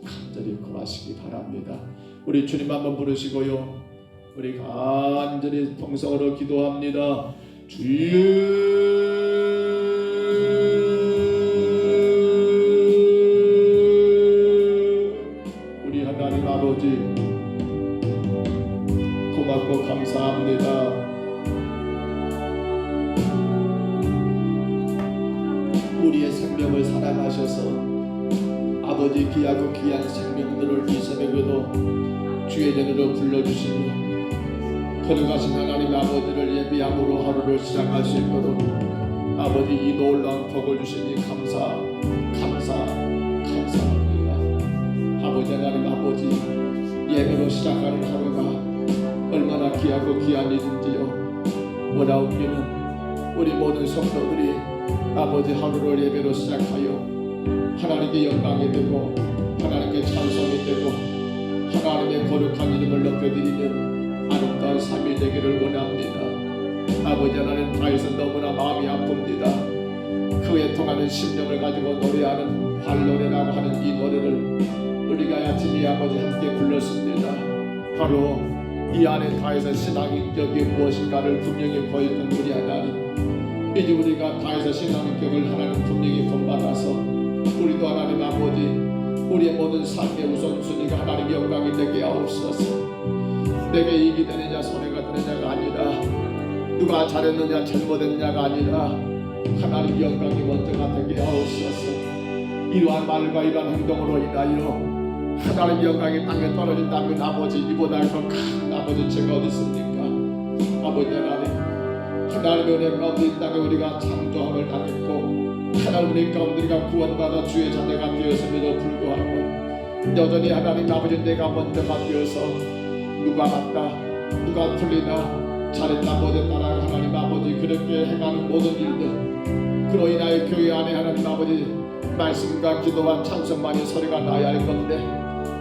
간절히 구하시기 바랍니다. 우리 주님 한번 부르시고요. 우리 간절히 통성으로 기도합니다. 주여 우리 하나님 아버지 고맙고 감사합니다. 우리의 생명을 사랑하셔서 아버지 귀하고 귀한 생명들을 이 새벽에도 주의 전으로 불러주시니 거룩하신 하나님 아버지를 예비함으로 하루를 시작할 수 있도록 아버지 이 놀라운 복을 주시니 감사합니다. 아버지 하나님 아버지 예배로 시작하는 하루가 얼마나 귀하고 귀한 일인지요. 원하옵기는 우리 모든 성도들이 아버지 하루를 예배로 시작하여 하나님께 영광이 되고 하나님께 찬송이 되고 하나님의 거룩한 이름을 높여드리는 아름다운 삶이 되기를 원합니다. 아버지 하나님 다윗은 너무나 마음이 아픕니다. 그에 통하는 심령을 가지고 노래하는 활노래라고 하는 이 노래를 우리가 아침에 아버지 함께 불렀습니다. 바로 이 안에 다윗의 신앙인격이 무엇인가를 분명히 보였던 우리 하나님, 이제 우리가 다윗의 신앙인격을 하나님 분명히 본받아서 우리도 하나님 아버지 우리의 모든 삶의 우선순위가 하나님 영광이 되게 하옵소서. 내게 이익이 되느냐 손해가 되느냐가 아니라 누가 잘했느냐 잘못했느냐가 아니라 하나님 영광이 먼저가 되게 하옵소서. 이러한 말과 이러한 행동으로 인하여 하나님 영광이 땅에 떨어진다면 아버지 이보다 더 큰 아버지 죄가 어디 있습니까? 아버지 하나님의 은혜 가운데 이 땅에 우리가 창조함을 당했고 하나님 가운데 우리가 구원받아 주의 자녀가 되었음에도 불구하고 여전히 하나님 아버지 내가 먼저가 되어서 누가 맞다 누가 틀리다 잘했다 못했다라고 하나님 아버지 그렇게 행하는 모든 일들 그로 인하여 교회 안에 하나님 아버지 말씀과 기도와 찬송만이 소리가 나야 할 건데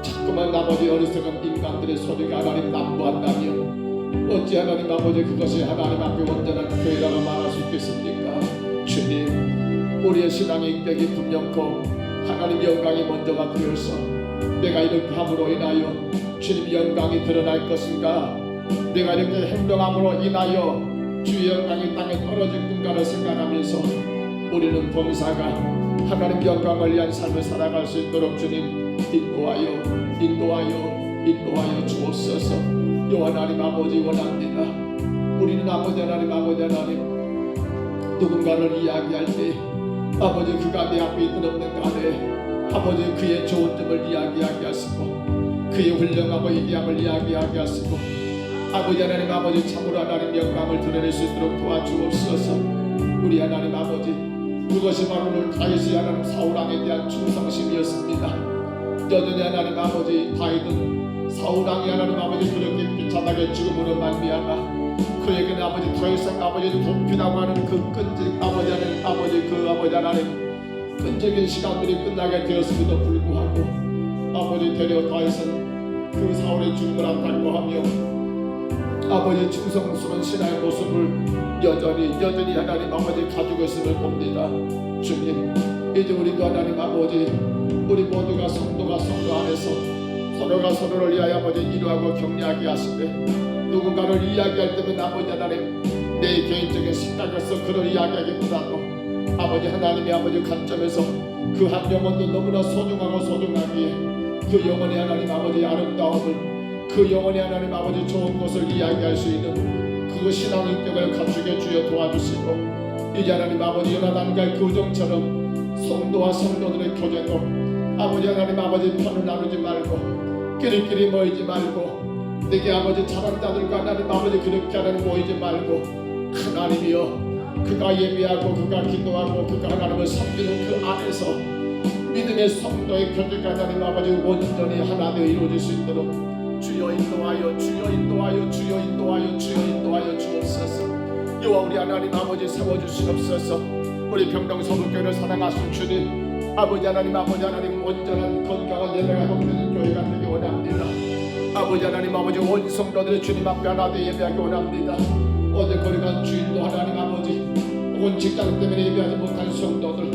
자꾸만 아버지 어리석은 인간들의 소리가 하나님 남부한다면 어찌 하나님 아버지 그것이 하나님 앞에 온전한 교회라고 말할 수 있겠습니까? 주님 우리의 신앙의 인격이 분명코 하나님 영광이 먼저가 되어서 내가 이렇게 함으로 인하여 주님 영광이 드러날 것인가 내가 이렇게 행동함으로 인하여 주의 영광이 땅에 떨어질 건가를 생각하면서 우리는 범사가 하나님 영광을 위한 삶을 살아갈 수 있도록 주님 인도하여 주옵소서. 요 하나님 아버지 원합니다. 우리는 아버지 하나님 누군가를 이야기할 때 아버지 그가 내 앞에 있든 없는 간에 아버지 그의 좋은 점을 이야기하게 하시고 그의 훌륭하고 위대함을 이야기하게 하시고 아버지 하나님 아버지 참으로 하나님 영광을 드러낼 수 있도록 도와주옵소서. 우리 하나님 아버지 그것이 바로 오늘 다윗이 하나님 사울왕에 대한 충성심이었습니다. 여전히 하나님 아버지 다윗은 사울왕이 하나님 아버지 그렇게 비참하게 죽음으로 말미암아 그에게는 아버지 더 이상 아버지 돕기라고 하는 그 끈질 아버지 하나님 끈적인 시간들이 끝나게 되었음에도 불구하고 아버지 되려 다윗은 그 사울의 죽음을 안타까워하며 아버지 충성스러운 신앙의 모습을 여전히 하나님 아버지 가지고 있음을 봅니다. 주님 이제 우리도 하나님 아버지 우리 모두가 성도 안에서 서로가 서로를 위하여 아버지 위로하고 격려하게 하시되 누군가를 이야기할 때면 아버지 하나님 내 개인적인 생각에서 그를 이야기하기보다도 아버지 하나님의 아버지 관점에서 그 한 영혼도 너무나 소중하고 소중하기에 그 영혼의 하나님 아버지 아름다움을 그 영혼의 하나님 아버지 좋은 것을 이야기할 수 있는 그 신앙 인격을 갖추게 주여 도와주시고 이제 하나님 아버지 요나단과 교정처럼 성도와 성도들의 교제도 아버지 하나님 아버지 편을 나누지 말고 끼리끼리 모이지 말고 내게 아버지 잘한 자들과 하나님 아버지 그렇게 하나님 모이지 말고 하나님이여 그가 예배하고 그가 기도하고 그가 하나님을 섬기는 그 안에서 믿음의 성도의 교제가 하나님 아버지 온전히 하나 되어 이루어질 수 있도록 주여 인도하여 주여 인도하여 주여 인도하여 주여 인도하여 주옵소서. 여호와 우리 하나님 아버지 세워주시옵소서. 우리 평동서북교회를 사랑하신 주님 아버지 하나님 온전한 건강한 예배가 회복되는 교회가 되기 원합니다. 아버지 하나님 아버지 온 성도들의 주님 앞에 하나 되어 예배하기 원합니다. 어제 거리간 주일도 하나님 아버지 온 직장 때문에 예배하지 못한 성도들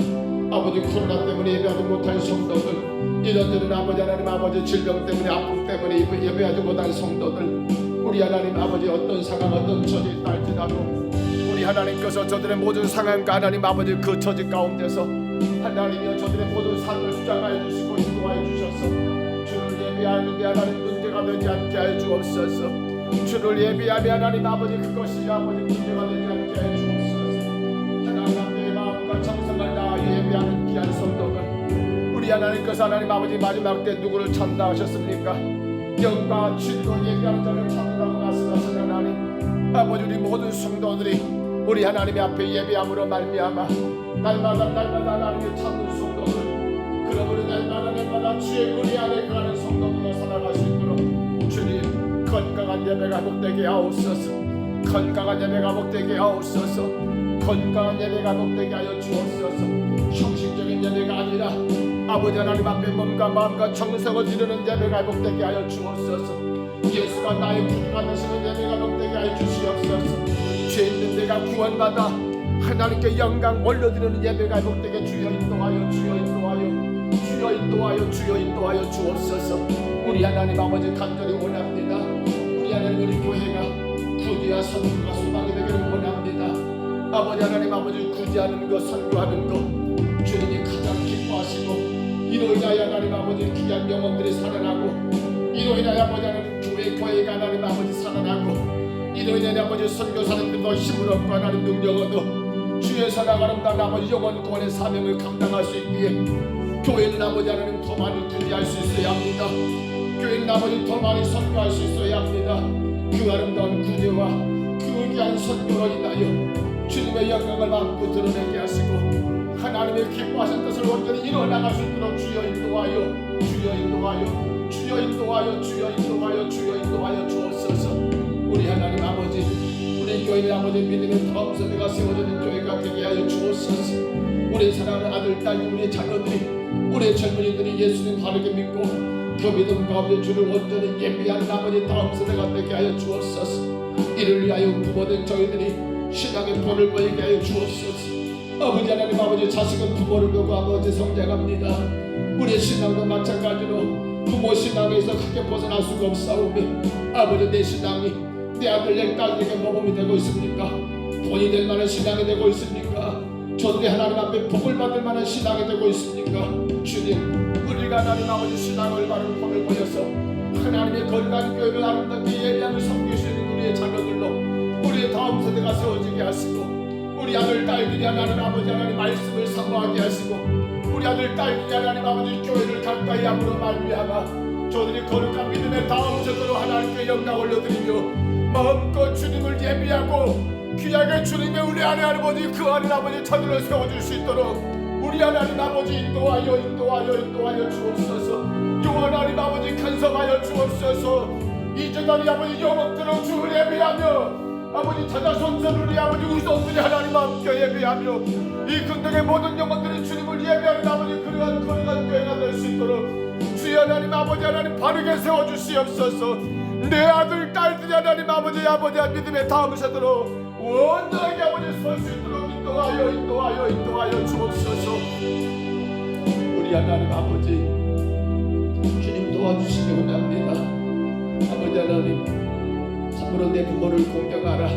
아버지 코로나 때문에 예배하지 못한 성도들 이런저런 아버지 하나님 아버지 질병 때문에 아픔 때문에 예배하지 못한 성도들 우리 하나님 아버지 어떤 상황 어떤 처지에 있을지라도 우리 하나님께서 저들의 모든 상황과 하나님 아버지 그 처지 가운데서 하나님이여 저들의 모든 삶을 수장하여 주시고 인도하여 주셔서 주를 예배하는데 하나님 문제가 되지 않게 하여 주옵소서. 주를 예배하며 하나님 아버지 그것이 아버지 문제가 되지 않게 하여 주옵소서. 하나님 앞에 마음과 정성을 다하여 예배하는 귀한 성도들 우리 하나님께서 하나님 아버지 마지막 때 누구를 찬다 하셨습니까? 영과 진리로 예배하는 자를 찾으라고 말씀하신 하나님 아버지 우리 모든 성도들이 우리 하나님의 앞에 예배함으로 말미암아 날마다 하나님을 찾는 성도들 그러므로 날마다 주의 은혜 안에 거하는 성도들로 살아갈 수 있도록 주님 건강한 예배가 복되게 하옵소서. 건강한 예배가 복되게 하옵소서. 건강한 예배가 복되게 하여 주옵소서. 형식적인 예배가 아니라 아버지 하나님 앞에 몸과 마음과 정성을 드리는 예배가 복되게 하여 주옵소서. 예수가 나의 구주가 되시는 예배가 복되게 하여 주시옵소서. 죄 있는 내가 구원받아 하나님께 영광 올려드리는 예배가 복되게 주여 인도하여 주여 인도하여 주여 인도하여 주여 인도하여 주옵소서. 우리 하나님 아버지 간절히 원합니다. 우리 하나님 우리 교회가 구제와 선교가 소망이 되기를 원합니다. 아버지 하나님 아버지 구제하는 것 선교하는 것 주님이 가장 기뻐하시고 이로 인하여 하나님 아버지 귀한 영혼들이 살아나고 이로 인하여 아버지 하나님 교회가 하나님 아버지 살아나고 이로 인하여 아버지 선교사님들도 힘을 얻고 하나님 능력 얻어 주의 살아가는 날 아버지 영혼 구원의 사명을 감당할 수 있기에 교회는 아버지 하나님 더 많이 구제할 수 있어야 합니다. 교회는 아버지 더 많이 선교할 수 있어야 합니다. 그 아름다운 구제와 그 귀한 선교로 인하여 주님의 영광을 마음껏 드러내게 하시고 하나님의 기뻐하신 뜻을 온전히 이루어나갈 수 있도록 주여 인도하여 주여 인도하여 주여 인도하여 주여 인도하여 주여 인도하여 주옵소서. 우리 하나님 아버지 우리 교회의 아버지 믿음의 다음 세대가 세워지는 교회가 되게 하여 주옵소서. 우리 사랑하는 아들 딸 우리 자녀들이 우리 젊은이들이 예수님 바르게 믿고 그 믿음 가운데 주를 온전히 예비하는 아버지 다음 세대가 되게 하여 주옵소서. 이를 위하여 부모된 저희들이 신앙의 본을 보이게 하여 주옵소서. 아버지 하나님 아버지 자식은 부모를 보고 아버지 성장합니다. 우리의 신앙도 마찬가지로 부모 신앙에서 크게 벗어날 수가 없사오며 아버지 내 신앙이 내 아들 내 딸에게 모범이 되고 있습니까? 본이 될 만한 신앙이 되고 있습니까? 저들이 하나님 앞에 복을 받을 만한 신앙이 되고 있습니까? 주님 우리가 하나님 아버지 신앙을 바른 본을 보여서 하나님의 건강한 교회를 아름답게 예배하며 섬길 수 있는 우리의 자녀들로 우리의 다음 세대가 세워지게 하시고 우리 아들 딸들이 하나님 아버지 하나님 말씀을 사모하게 하시고 우리 아들 딸들이 하나님 아버지 교회를 가까이 함으로 말미암아 저들이 거룩한 믿음의 다음 세대로 하나님께 영광 올려드리며 마음껏 주님을 예비하고 귀하게 주님의 우리 안에 아버지 그 안에 아버지 자녀를 세워줄 수 있도록 우리 하나님 아버지 인도하여 주옵소서. 요 하나님 아버지 간섭하여 주옵소서. 이제까지 아버지 영혼들로 주를 예비하며 아버지 자자손손 우리 아버지 우선들이 하나님 함께 예배하며 이 근동의 모든 영혼들이 주님을 예배하는 아버지 그러한 거룩한 교회가 될 수 있도록 주여 하나님 아버지 하나님 바르게 세워주시옵소서. 내 아들 딸들이 하나님 아버지 믿음의 다음 세대로 온전하게 아버지 설 수 있도록 인도하여 주옵소서. 우리 하나님 아버지 주님 도와주시기 원합니다. 아버지 하나님, 참으로 내 부모를 공경하라.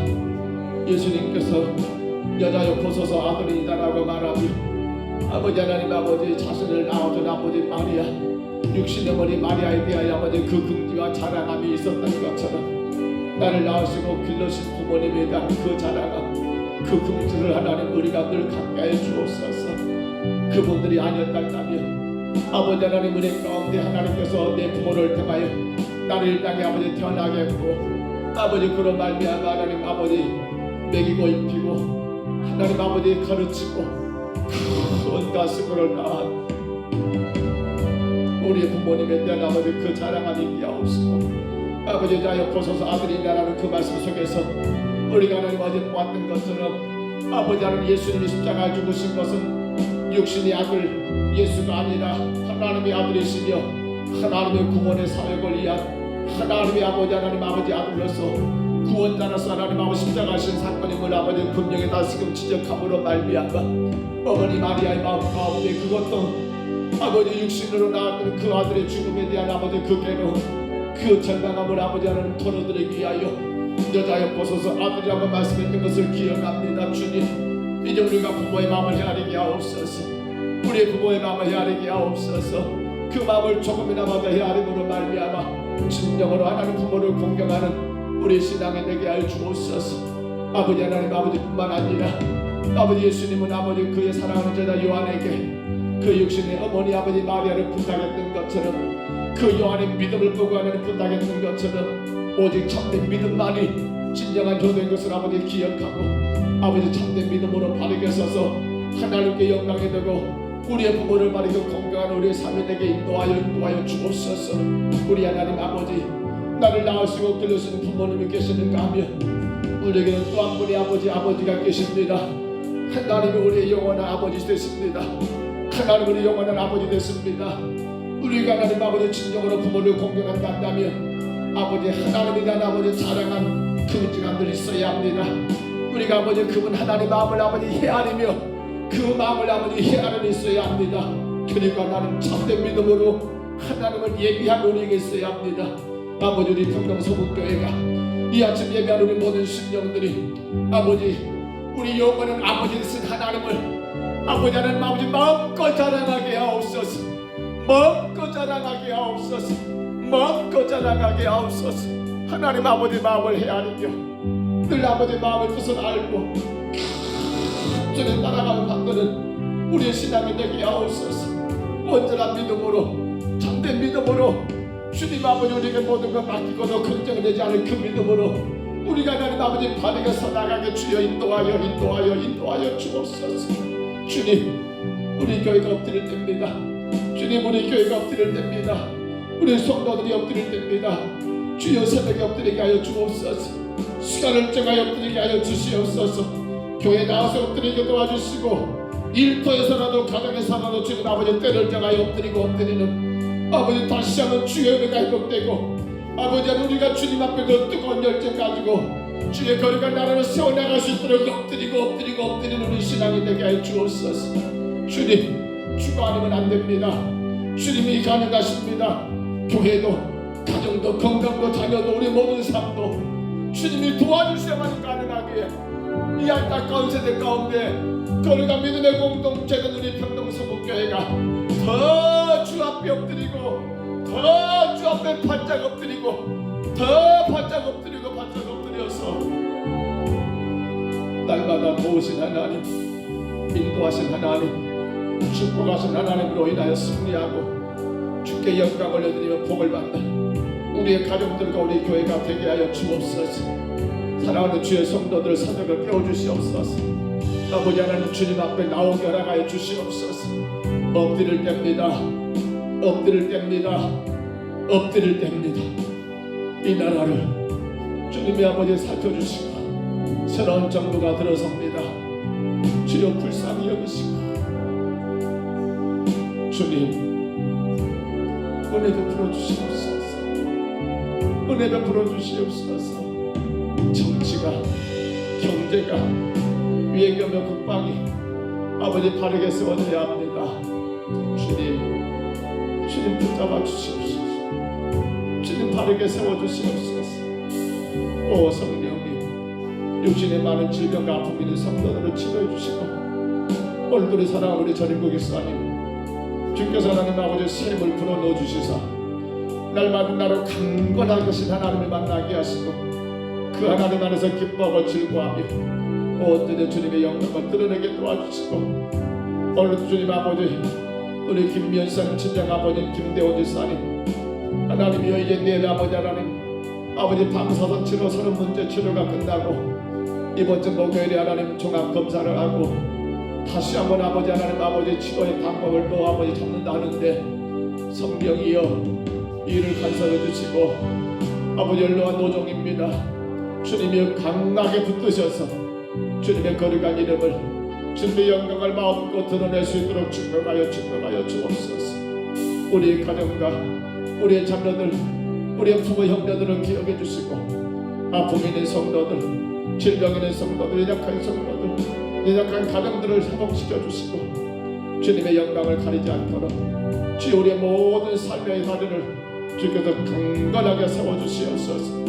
예수님께서 여자여 보소서 아들이다라고 말하며 아버지 하나님, 아버지 자신을 낳아준 아버지 마리아, 육신의 어머니 마리아에 대하여 아버지 그 긍지와 자랑함이 있었던 것처럼 나를 낳으시고 길러신 부모님에 대한 그 자랑함, 그 긍지를 하나님 우리가 늘 갖게 해 주옵소서. 그분들이 아니었다면 아버지 하나님 은혜 가운데 하나님께서 내 부모를 통하여 나를 이 땅에 아버지 태어나게 했고 아버지 그런 말미암아 하나님 아버지 먹이고 입히고 하나님 아버지 가르치고 큰 가슴을 다한 우리 부모님에 대한 아버지 그 자랑함이 있게 하옵시고 아버지 자여 보소서 아들이라는 그 말씀 속에서 우리가 하나님 어제 보았던 것처럼 아버지 하나님 예수님이 십자가에 죽으신 것은 육신의 아들 예수가 아니라 하나님의 아들이시며 하나님의 구원의 사역을 위한 하나님의 아버지 하나님 아버지 아들로서 구원자로서 하나님 아버지 십자가하신 사건임을 아버지 분명히 다시금 지적함으로 말미암아 어머니 마리아의 마음 가운데 그것도 아버지 육신으로 낳았던 그 아들의 죽음에 대한 아버지 그 괴로움 그 절망함을 아버지 하나님 털어드리기 위하여 여자여 보소서 아들이라고 말씀했던 것을 기억합니다. 주님, 이제 우리가 부모의 마음을 헤아리게 하옵소서. 우리의 부모의 마음을 헤아리게 하옵소서. 그 마음을 조금이나마 더 헤아림으로 말미암아 진정으로 하나님 부모를 공경하는 우리 신앙이 되게 하여 주옵소서. 아버지 하나님 아버지뿐만 아니라 아버지 예수님은 아버지 그의 사랑하는 제자 요한에게 그 육신의 어머니 아버지 마리아를 부탁했던 것처럼 그 요한의 믿음을 보고 하나님 부탁했던 것처럼 오직 참된 믿음만이 진정한 교도인 것을 아버지 기억하고 아버지 참된 믿음으로 바르게 서서 하나님께 영광이 되고 우리의 부모를 바르게 공경하는 우리의 삶에 되게 인도하여 주옵소서. 우리 하나님 아버지 나를 낳으시고 길러시는 부모님이 계시는가 하면 우리에게는 또 한 분의 아버지가 계십니다. 하나님이 우리의 영원한 아버지 되십니다. 하나님 우리 영원한 아버지 되십니다. 우리가 하나님 아버지 진정으로 부모를 공경한다면 아버지 하나님에 대한 아버지 자랑한 그 시간들이 있어야 합니다. 우리가 아버지 그분 하나님 마음을 아버지 헤아리며 그 마음을 아버지 헤아림이 있어야 합니다. 그리고 하나님 참된 믿음으로 하나님을 예비한 우리에게 있어야 합니다. 아버지 우리 평동서북교회가 이 아침 예배한 우리 모든 신령들이 아버지 우리 영원한 아버지 되신 하나님을 아버지 하나님 아버지 마음껏 자랑하게 하옵소서. 마음껏 자랑하게 하옵소서. 마음껏 자랑하게 하옵소서. 하나님 아버지 마음을 헤아리며 늘 아버지 마음을 뜻을 알고 주님 따라가는 받드는 우리의 신앙이 되게 하옵소서. 온전한 믿음으로 참된 믿음으로 주님 아버지 우리에게 모든 걸 맡기고도 긍정되지 않은 그 믿음으로 우리가 하나님 아버지 바르게 서나가게 주여 인도하여 주옵소서. 주님 우리 교회가 엎드릴 때입니다. 주님 우리 교회가 엎드릴 때입니다. 우리 성도들이 엎드릴 때입니다. 주여 새벽에 엎드리게 하여 주옵소서. 시간을 정하여 엎드리게 하여 주시옵소서. 교회 나와서 엎드리게 도와주시고 일터에서라도 가정에서라도 주님 아버지 때를 정하여 엎드리는 아버지 다시 한번 주의 은혜가 회복되고 아버지 우리가 주님 앞에서 뜨거운 열정 가지고 주의 거룩한 나라를 세워나갈 수 있도록 엎드리는 우리 신앙이 되게 하여 주옵소서. 주님 주가 아니면 안 됩니다. 주님이 가능하십니다. 교회도 가정도 건강도 자녀도 우리 모든 삶도 주님이 도와주셔야만 가능하기에 이 안타까운 세대 가운데 거룩한 믿음의 공동체는 우리 평동서북교회가 더 주 앞에 엎드리고 더 주 앞에 바짝 엎드리고 더 바짝 엎드려서 날마다 도우신 하나님 인도하신 하나님 축복하신 하나님으로 인하여 승리하고 주께 영광을 올려드리며 복을 받는 우리의 가족들과 우리 교회가 되게 하여 주옵소서. 사랑하는 주의 성도들 사역을 깨워주시옵소서. 아버지 하나님 주님 앞에 나오게 허락하여 주시옵소서. 엎드릴 때입니다. 이 나라를 주님의 아버지 살펴주시고 새로운 정부가 들어섭니다. 주여 불쌍히 여기시고 주님 은혜 베풀어 주시옵소서. 은혜 베풀어 주시옵소서. 정치가 경제가 위기며 국방이 아버지 바르게 세워져야 합니다. 주님 붙잡아 주시옵소서. 주님 바르게 세워주시옵소서. 오 성령님, 육신에 많은 질병과 아픔이 있는 성도들을 치료해주시고 얼굴이 사랑하는 우리 전인국 목사님, 주께서 하나님 아버지 샘을 불어넣어 주시사 날마다 나로 강건하게 하신 하나님을 만나게 하시고 그 하나님 안에서 기뻐하고 즐거워하며 온전히 주님의 영광을 드러내게 도와주시고 오늘도 주님 아버지 우리 김면사님 친정 아버지 김대원 지사님 하나님이여 이제 내일 아버지 하나님 아버지 방사선 치료 서른 문제 치료가 끝나고 이번 주 목요일에 하나님 종합검사를 하고 다시 한번 아버지 하나님 아버지 치료의 방법을 또 아버지 잡는다 하는데 성령이여 이를 간섭해 주시고 아버지 연로한 노종입니다. 주님이 강하게 붙드셔서 주님의 거룩한 이름을 주님의 영광을 마음껏 드러낼 수 있도록 축복하여 주옵소서. 우리의 가정과 우리의 자녀들 우리의 부모 형제들을 기억해 주시고 아픔 있는 성도들 질병 있는 성도들 연약한 성도들 연약한 가정들을 회복시켜 주시고 주님의 영광을 가리지 않도록 주 우리의 모든 삶의 다리를 주께서 강건하게 세워주시옵소서.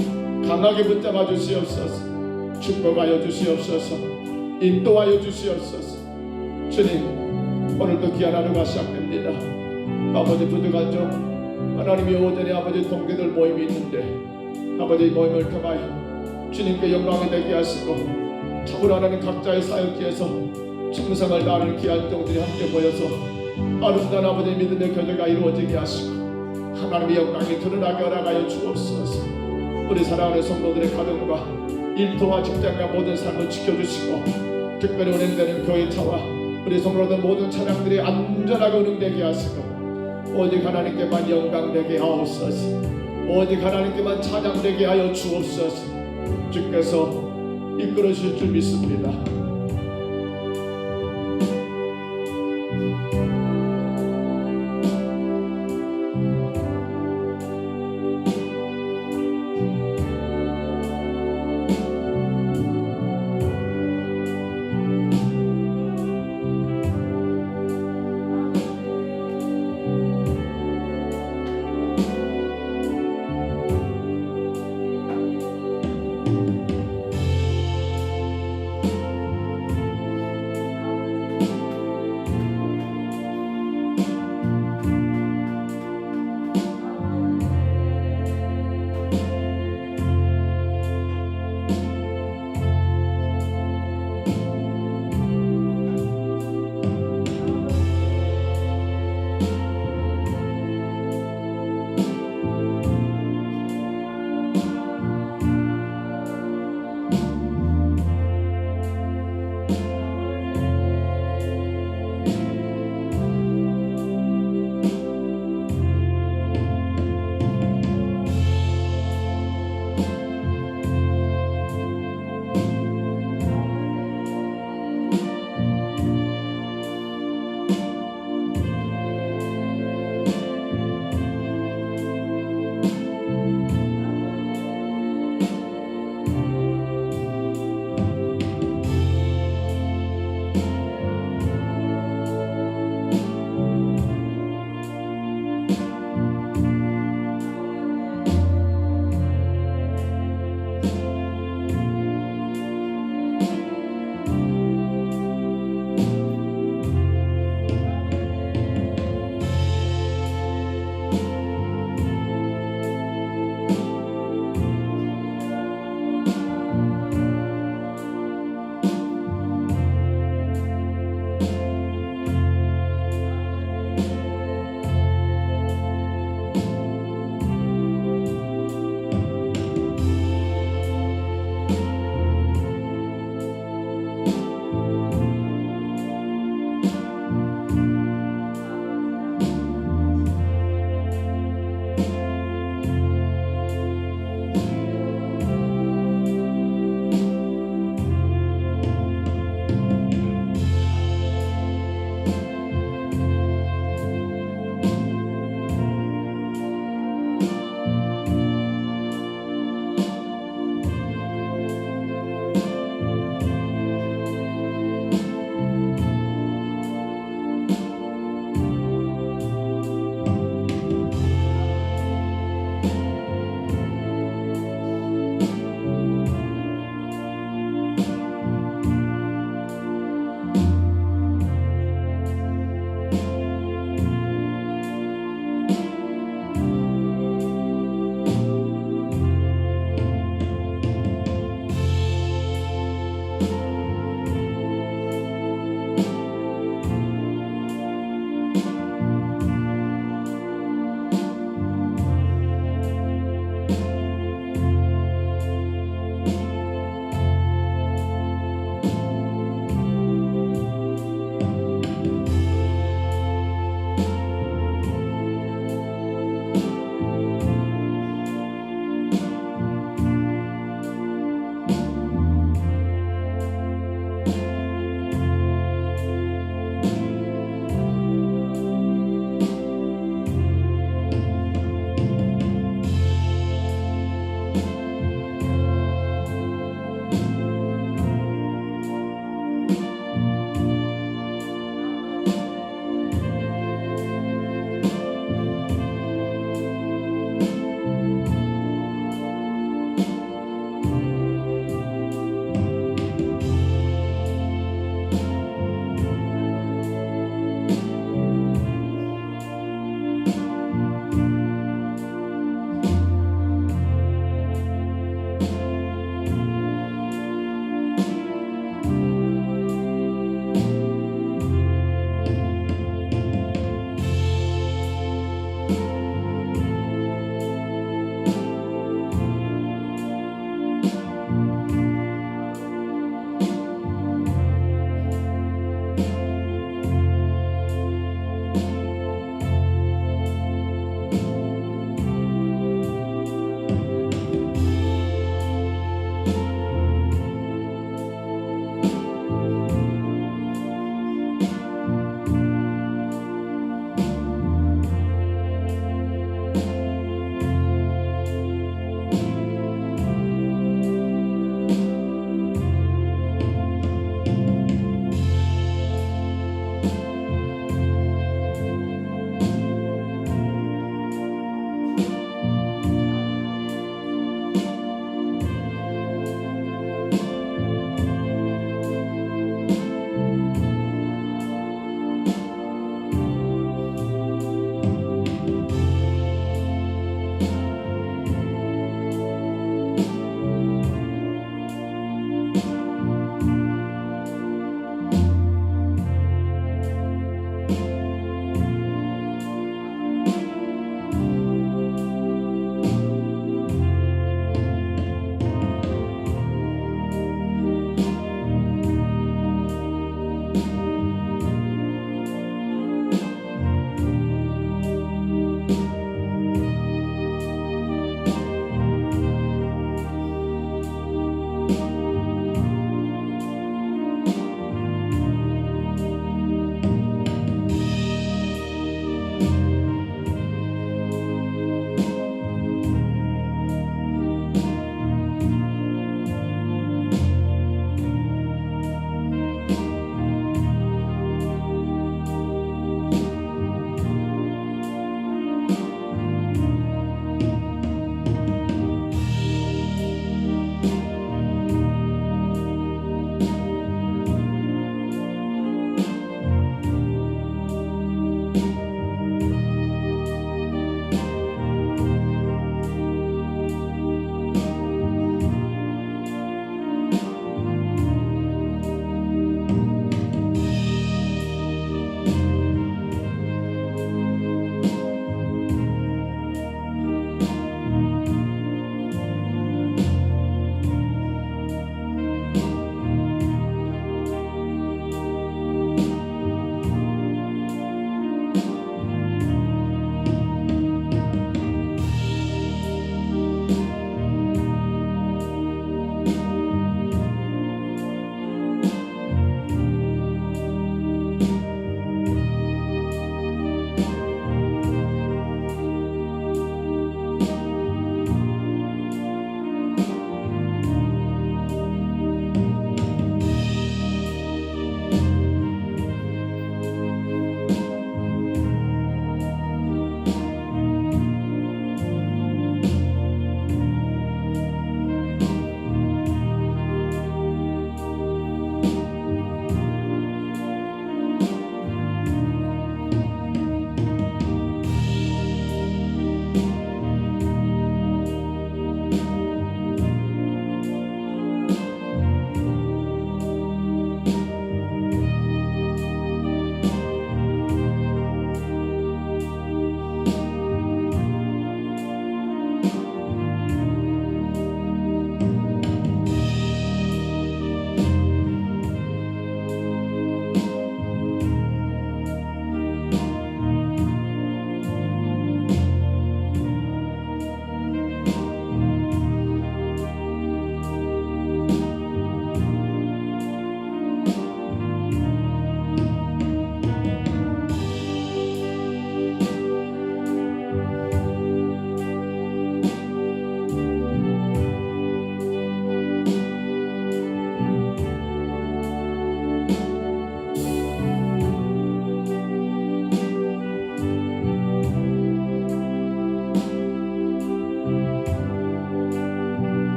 강하게 붙잡아 주시옵소서. 축복하여 주시옵소서. 인도하여 주시옵소서. 주님 오늘도 귀한 하루가 시작됩니다. 아버지 부족한 점 하나님이 오전에 아버지 동기들 모임이 있는데 아버지 모임을 통하여 주님께 영광이 되게 하시고 참으로 하나님 각자의 사역지에서 충성을 다하는 귀한 종들이 함께 모여서 아름다운 아버지 믿음의 교제가 이루어지게 하시고 하나님의 영광이 드러나게 허락하여 주옵소서. 우리 사랑하는 성도들의 가정과 일터와 직장과 모든 삶을 지켜주시고 특별히 운행되는 교회차와 우리 성도들 모든 차량들이 안전하게 운행되게 하시고 오직 하나님께만 영광되게 하옵소서. 오직 하나님께만 찬양되게 하여 주옵소서. 주께서 이끌어 주실 줄 믿습니다.